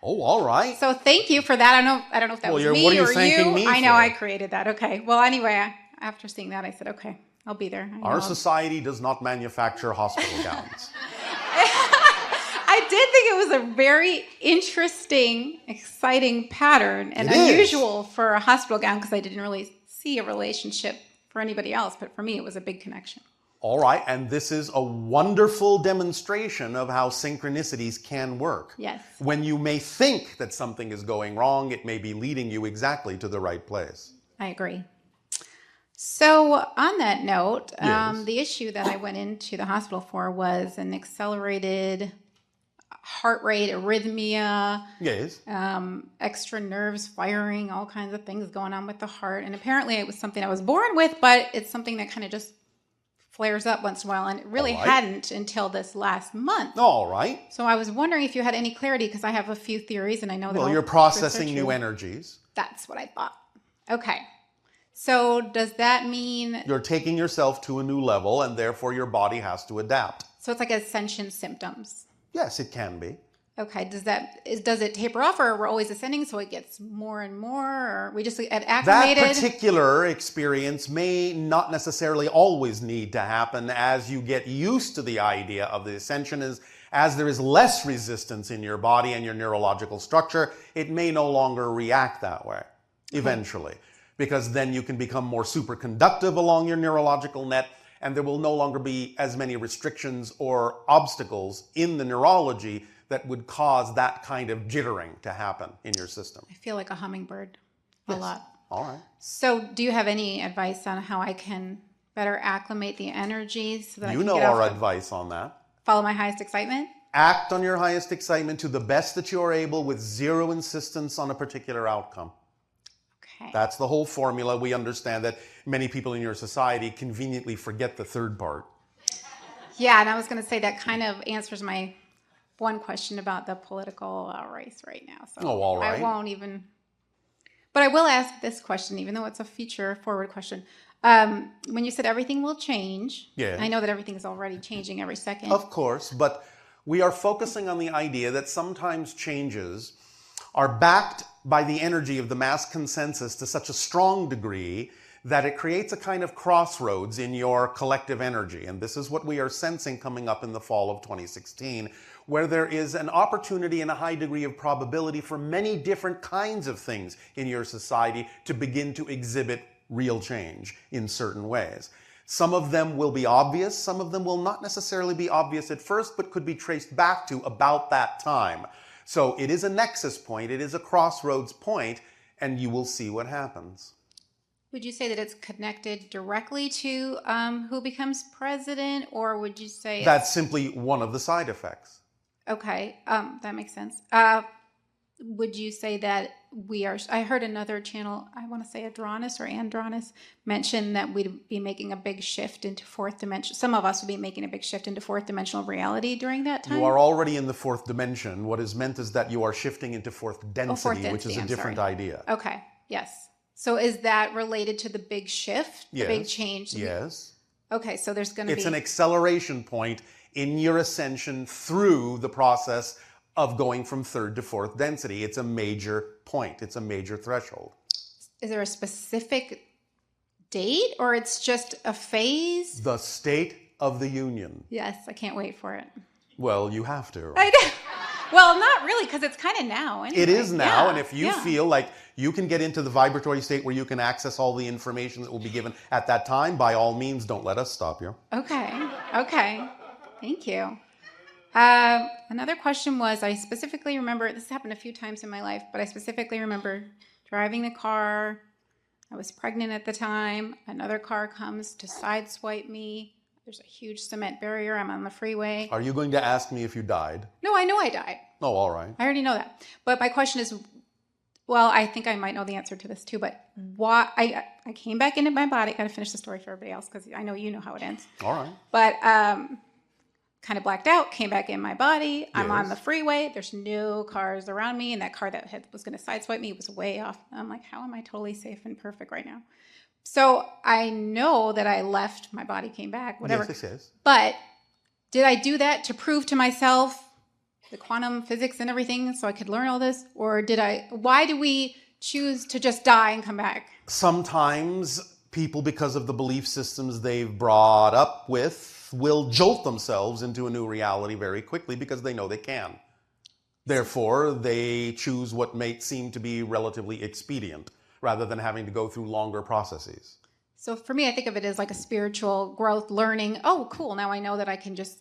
Oh, all right. So thank you for that. I don't know if that was me what are you or thanking me I know for? I created that. Okay. Well, anyway, after seeing that, I said, okay, I'll be there. Our society does not manufacture hospital gowns. I did think it was a very interesting, exciting pattern and unusual for a hospital gown because I didn't really see a relationship for anybody else, but for me, it was a big connection. All right, and this is a wonderful demonstration of how synchronicities can work. Yes. When you may think that something is going wrong, it may be leading you exactly to the right place. I agree. So on that note, Yes. the issue that I went into the hospital for was an accelerated heart rate, arrhythmia, Yes. extra nerves firing, all kinds of things going on with the heart. And apparently it was something I was born with, but it's something that kind of just flares up once in a while. And it really hadn't until this last month. All right. So I was wondering if you had any clarity, because I have a few theories and I know that Well, you're processing new energies. That's what I thought. Okay. So does that mean... You're taking yourself to a new level, and therefore your body has to adapt. So it's like ascension symptoms. Yes, it can be. Okay. Does it taper off, or we're always ascending so it gets more and more, or we just get acclimated? That particular experience may not necessarily always need to happen as you get used to the idea of the ascension. As there is less resistance in your body and your neurological structure, it may no longer react that way eventually. Because then you can become more superconductive along your neurological net, and there will no longer be as many restrictions or obstacles in the neurology that would cause that kind of jittering to happen in your system. I feel like a hummingbird a lot. All right. So do you have any advice on how I can better acclimate the energies so that I You can know get our off advice on that. follow my highest excitement? Act on your highest excitement to the best that you are able with zero insistence on a particular outcome. Okay. That's the whole formula. We understand that many people in your society conveniently forget the third part. Yeah, and I was going to say that kind of answers my one question about the political race right now. So all right. I won't even... But I will ask this question, even though it's a future-forward question. When you said everything will change, I know that everything is already changing every second. Of course, but we are focusing on the idea that sometimes changes are backed by the energy of the mass consensus to such a strong degree that it creates a kind of crossroads in your collective energy. And this is what we are sensing coming up in the fall of 2016, where there is an opportunity and a high degree of probability for many different kinds of things in your society to begin to exhibit real change in certain ways. Some of them will be obvious, some of them will not necessarily be obvious at first, but could be traced back to about that time. So it is a nexus point, it is a crossroads point, and you will see what happens. Would you say that it's connected directly to who becomes president, or would you say... That's simply one of the side effects. Okay, that makes sense. Would you say that we are... I heard another channel, I want to say Adronis or Andronis, mention that we'd be making a big shift into fourth dimension. Some of us would be making a big shift into fourth dimensional reality during that time. You are already in the fourth dimension. What is meant is that you are shifting into fourth density, which is a different idea. Okay, yes. So is that related to the big shift, the big change? Yes. Okay, so there's going to be... It's an acceleration point in your ascension through the process of going from third to fourth density. It's a major point. It's a major threshold. Is there a specific date, or it's just a phase? The State of the Union. Yes, I can't wait for it. Well, you have to. I know. Well, not really, because it's kind of now. Anyway. It is now, and if you feel like you can get into the vibratory state where you can access all the information that will be given at that time, by all means, don't let us stop you. Okay. Thank you. Another question was, I specifically remember, this happened a few times in my life, but I specifically remember driving the car. I was pregnant at the time. Another car comes to sideswipe me. There's a huge cement barrier. I'm on the freeway. Are you going to ask me if you died? No, I know I died. Oh, all right. I already know that. But my question is, well, I think I might know the answer to this too, but why I came back into my body. Got to finish the story for everybody else because I know you know how it ends. All right. But kind of blacked out, came back in my body. I'm on the freeway. There's no cars around me. And that car that was going to sideswipe me was way off. I'm like, how am I totally safe and perfect right now? So I know that I left, my body came back, whatever. Yes. But did I do that to prove to myself the quantum physics and everything so I could learn all this? Or why do we choose to just die and come back? Sometimes people, because of the belief systems they've brought up with, will jolt themselves into a new reality very quickly because they know they can. Therefore, they choose what may seem to be relatively expedient rather than having to go through longer processes. So for me, I think of it as like a spiritual growth, learning. Oh, cool. Now I know that I can just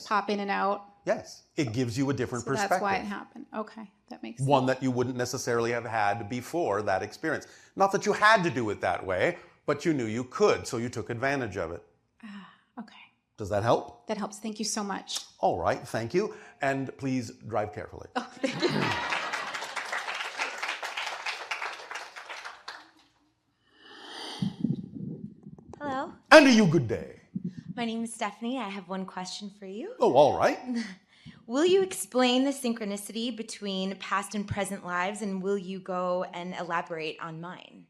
pop in and out. Yes. It gives you a different perspective. That's why it happened. Okay. That makes sense. One that you wouldn't necessarily have had before that experience. Not that you had to do it that way, but you knew you could, so you took advantage of it. Okay. Does that help? That helps. Thank you so much. All right. Thank you. And please drive carefully. Oh, thank you. Hello. And to you, good day. My name is Stephanie. I have one question for you. Oh, all right. Will you explain the synchronicity between past and present lives, and will you go and elaborate on mine?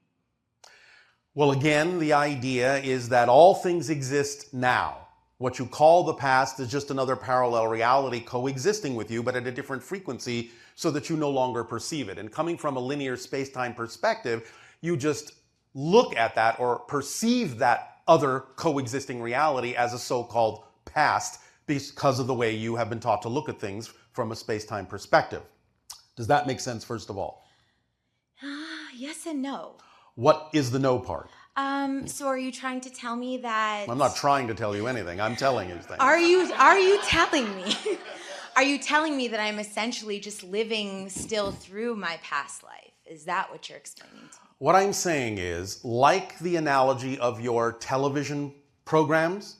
Well, again, the idea is that all things exist now. What you call the past is just another parallel reality coexisting with you, but at a different frequency so that you no longer perceive it. And coming from a linear space-time perspective, you just look at that or perceive that other coexisting reality as a so-called past because of the way you have been taught to look at things from a space-time perspective. Does that make sense, first of all? Yes and no. What is the no part? So are you trying to tell me that... I'm not trying to tell you anything. I'm telling you things. Are you telling me? Are you telling me that I'm essentially just living still through my past life? Is that what you're explaining to me? What I'm saying is, like the analogy of your television programs,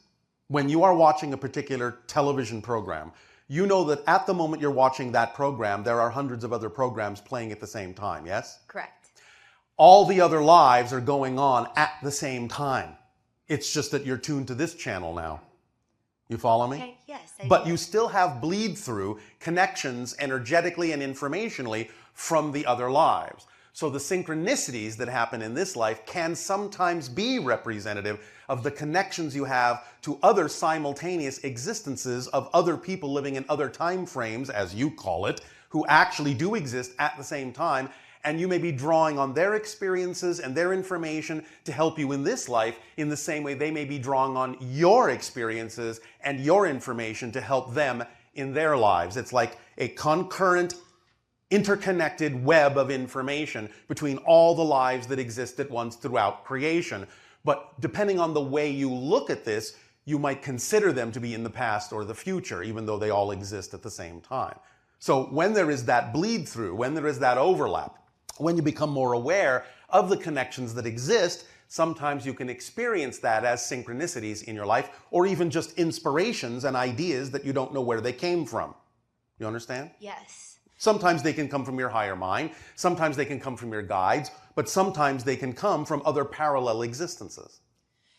when you are watching a particular television program, you know that at the moment you're watching that program, there are hundreds of other programs playing at the same time, yes? Correct. All the other lives are going on at the same time. It's just that you're tuned to this channel now. You follow me? Okay, yes. But you still have bleed through connections energetically and informationally from the other lives. So the synchronicities that happen in this life can sometimes be representative of the connections you have to other simultaneous existences of other people living in other time frames, as you call it, who actually do exist at the same time. And you may be drawing on their experiences and their information to help you in this life in the same way they may be drawing on your experiences and your information to help them in their lives. It's like a concurrent, interconnected web of information between all the lives that exist at once throughout creation. But depending on the way you look at this, you might consider them to be in the past or the future, even though they all exist at the same time. So when there is that bleed through, when there is that overlap, when you become more aware of the connections that exist, sometimes you can experience that as synchronicities in your life, or even just inspirations and ideas that you don't know where they came from. You understand? Yes. Sometimes they can come from your higher mind, sometimes they can come from your guides, but sometimes they can come from other parallel existences.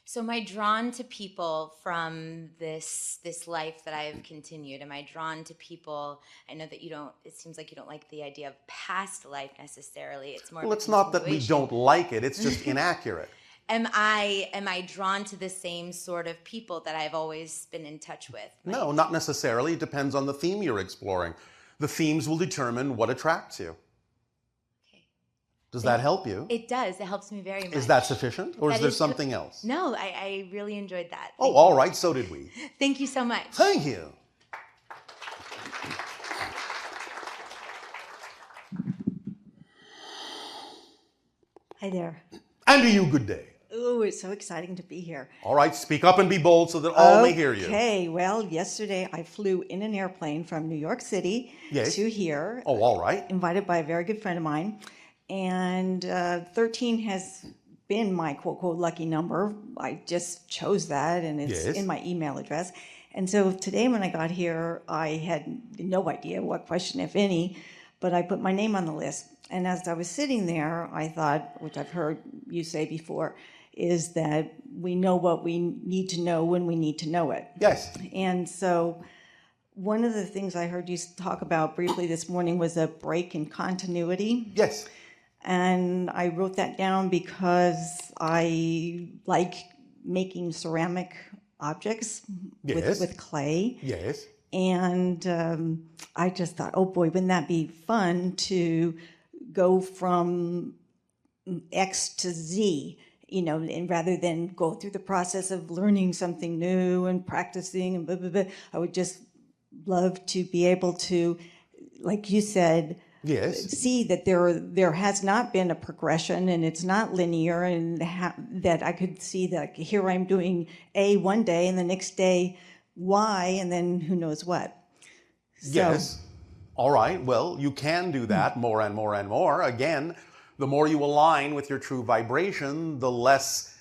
So am I drawn to people from this life that I've continued? Am I drawn to people? I know that it seems like you don't like the idea of past life necessarily. It's more Well, it's not that we don't like it, it's just inaccurate. Am I drawn to the same sort of people that I've always been in touch with? No, not necessarily. It depends on the theme you're exploring. The themes will determine what attracts you. Does that help you? It does. It helps me very much. Is that sufficient? Or is there something else? No, I really enjoyed that. Oh, all right. So did we. Thank you so much. Thank you. Hi there. And to you, good day. Oh, it's so exciting to be here. All right, speak up and be bold so that all may hear you. Okay, well, yesterday I flew in an airplane from New York City to here. Oh, all right. Invited by a very good friend of mine. And 13 has been my quote-unquote lucky number. I just chose that, and it's in my email address. And so today when I got here, I had no idea what question, if any, but I put my name on the list. And as I was sitting there, I thought, which I've heard you say before, is that we know what we need to know when we need to know it. Yes. And so one of the things I heard you talk about briefly this morning was a break in continuity. Yes. And I wrote that down because I like making ceramic objects with clay. Yes. And I just thought, oh boy, wouldn't that be fun to go from X to Z, and rather than go through the process of learning something new and practicing and blah, blah, blah, I would just love to be able to, like you said, see that there has not been a progression and it's not linear, and that I could see that here I'm doing A one day and the next day Y, and then who knows what. Yes. All right. Well, you can do that more and more and more. Again, the more you align with your true vibration, the less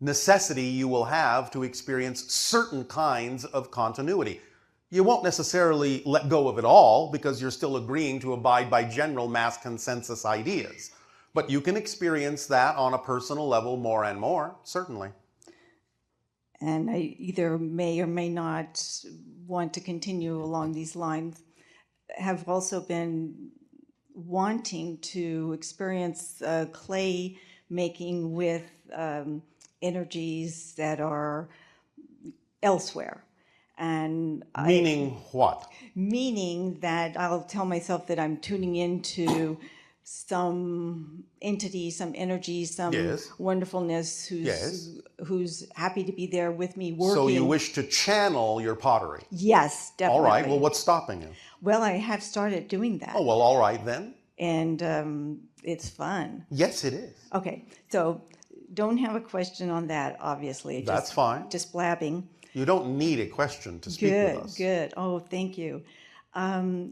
necessity you will have to experience certain kinds of continuity. You won't necessarily let go of it all because you're still agreeing to abide by general mass consensus ideas. But you can experience that on a personal level more and more, certainly. And I either may or may not want to continue along these lines. Have also been wanting to experience clay making with energies that are elsewhere. And meaning what? Meaning that I'll tell myself that I'm tuning into some entity, some energy, some wonderfulness who's happy to be there with me working. So you wish to channel your pottery? Yes, definitely. All right. Well, what's stopping you? Well, I have started doing that. Oh, well, all right then. And it's fun. Yes, it is. Okay. So don't have a question on that, obviously. That's fine. Just blabbing. You don't need a question to speak with us. Good. Oh, thank you.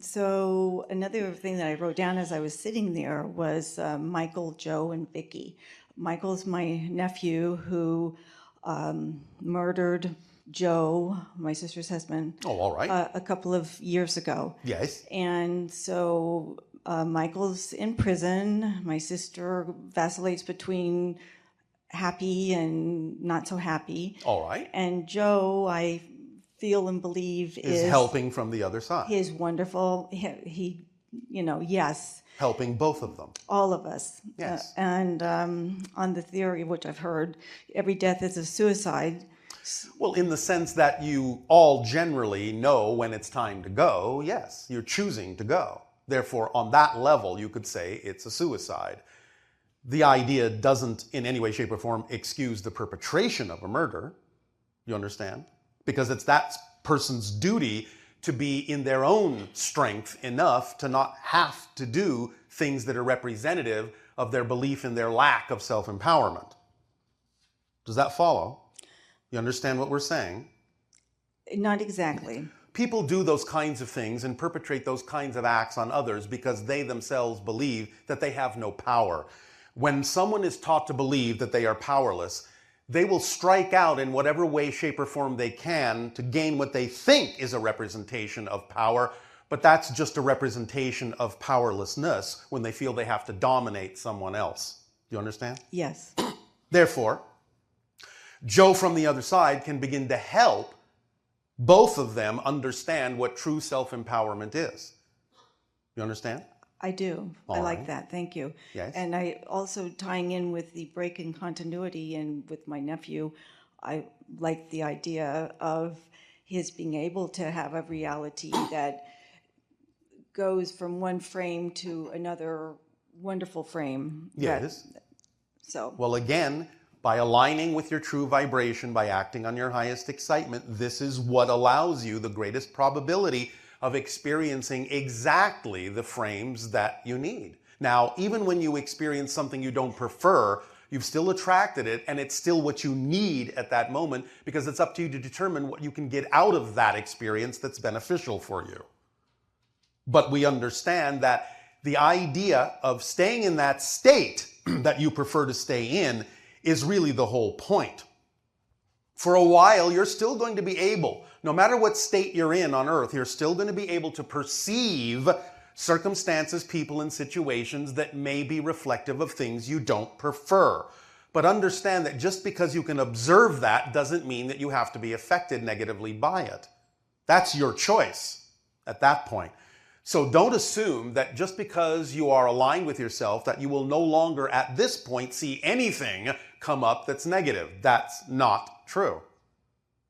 So another thing that I wrote down as I was sitting there was Michael, Joe, and Vicky. Michael's my nephew who murdered Joe, my sister's husband. Oh, all right. A couple of years ago. Yes. And so Michael's in prison. My sister vacillates between happy and not so happy. All right. And Joe, I feel and believe is helping from the other side. He is wonderful. He yes. Helping both of them. All of us. Yes. And on the theory, which I've heard, every death is a suicide. Well, in the sense that you all generally know when it's time to go, yes, you're choosing to go. Therefore, on that level, you could say it's a suicide. The idea doesn't in any way, shape, or form excuse the perpetration of a murder. You understand? Because it's that person's duty to be in their own strength enough to not have to do things that are representative of their belief in their lack of self-empowerment. Does that follow? You understand what we're saying? Not exactly. People do those kinds of things and perpetrate those kinds of acts on others because they themselves believe that they have no power. When someone is taught to believe that they are powerless, they will strike out in whatever way, shape, or form they can to gain what they think is a representation of power, but that's just a representation of powerlessness when they feel they have to dominate someone else. Do you understand? Yes. Therefore, Joe from the other side can begin to help both of them understand what true self-empowerment is. You understand? I do. I like that. Thank you. Yes. And I also, tying in with the break in continuity and with my nephew, I like the idea of his being able to have a reality that goes from one frame to another wonderful frame. Yes. So. Well, again, by aligning with your true vibration, by acting on your highest excitement, this is what allows you the greatest probability of experiencing exactly the frames that you need. Now, even when you experience something you don't prefer, You've still attracted it, and it's still what you need at that moment, because it's up to you to determine what you can get out of that experience that's beneficial for you. But we understand that the idea of staying in that state that you prefer to stay in is really the whole point. For a while, you're still going to be able, no matter what state you're in on earth, you're still going to be able to perceive circumstances, people, and situations that may be reflective of things you don't prefer. But understand that just because you can observe that doesn't mean that you have to be affected negatively by it. That's your choice at that point. So don't assume that just because you are aligned with yourself that you will no longer at this point see anything come up that's negative. That's not true.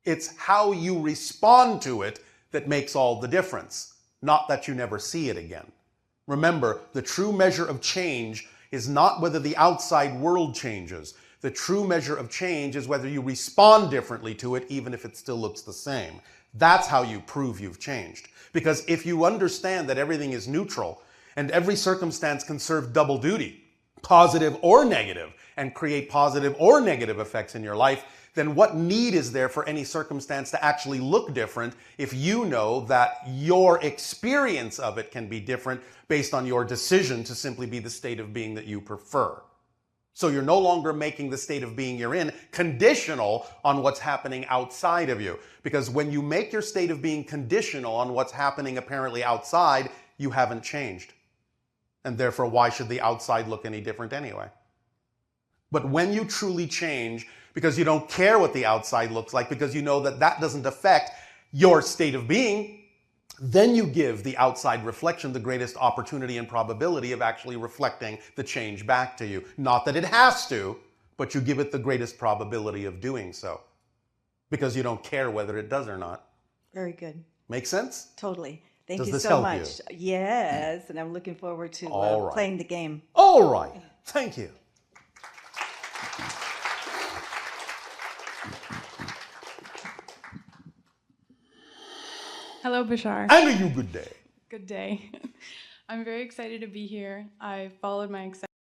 It's how you respond to it that makes all the difference, not that you never see it again. Remember, the true measure of change is not whether the outside world changes. The true measure of change is whether you respond differently to it, even if it still looks the same. That's how you prove you've changed. Because if you understand that everything is neutral and every circumstance can serve double duty, positive or negative, and create positive or negative effects in your life, then what need is there for any circumstance to actually look different if you know that your experience of it can be different based on your decision to simply be the state of being that you prefer? So you're no longer making the state of being you're in conditional on what's happening outside of you. Because when you make your state of being conditional on what's happening apparently outside, you haven't changed. And therefore, why should the outside look any different anyway? But when you truly change, because you don't care what the outside looks like, because you know that that doesn't affect your state of being, then you give the outside reflection the greatest opportunity and probability of actually reflecting the change back to you. Not that it has to, but you give it the greatest probability of doing so, because you don't care whether it does or not. Very good. Make sense? Totally. Thank Does you this so help much. you? Yes, and I'm looking forward to All right. playing the game. All right. Thank you. Hello, Bashar. And you good day. Good day. I'm very excited to be here. I followed my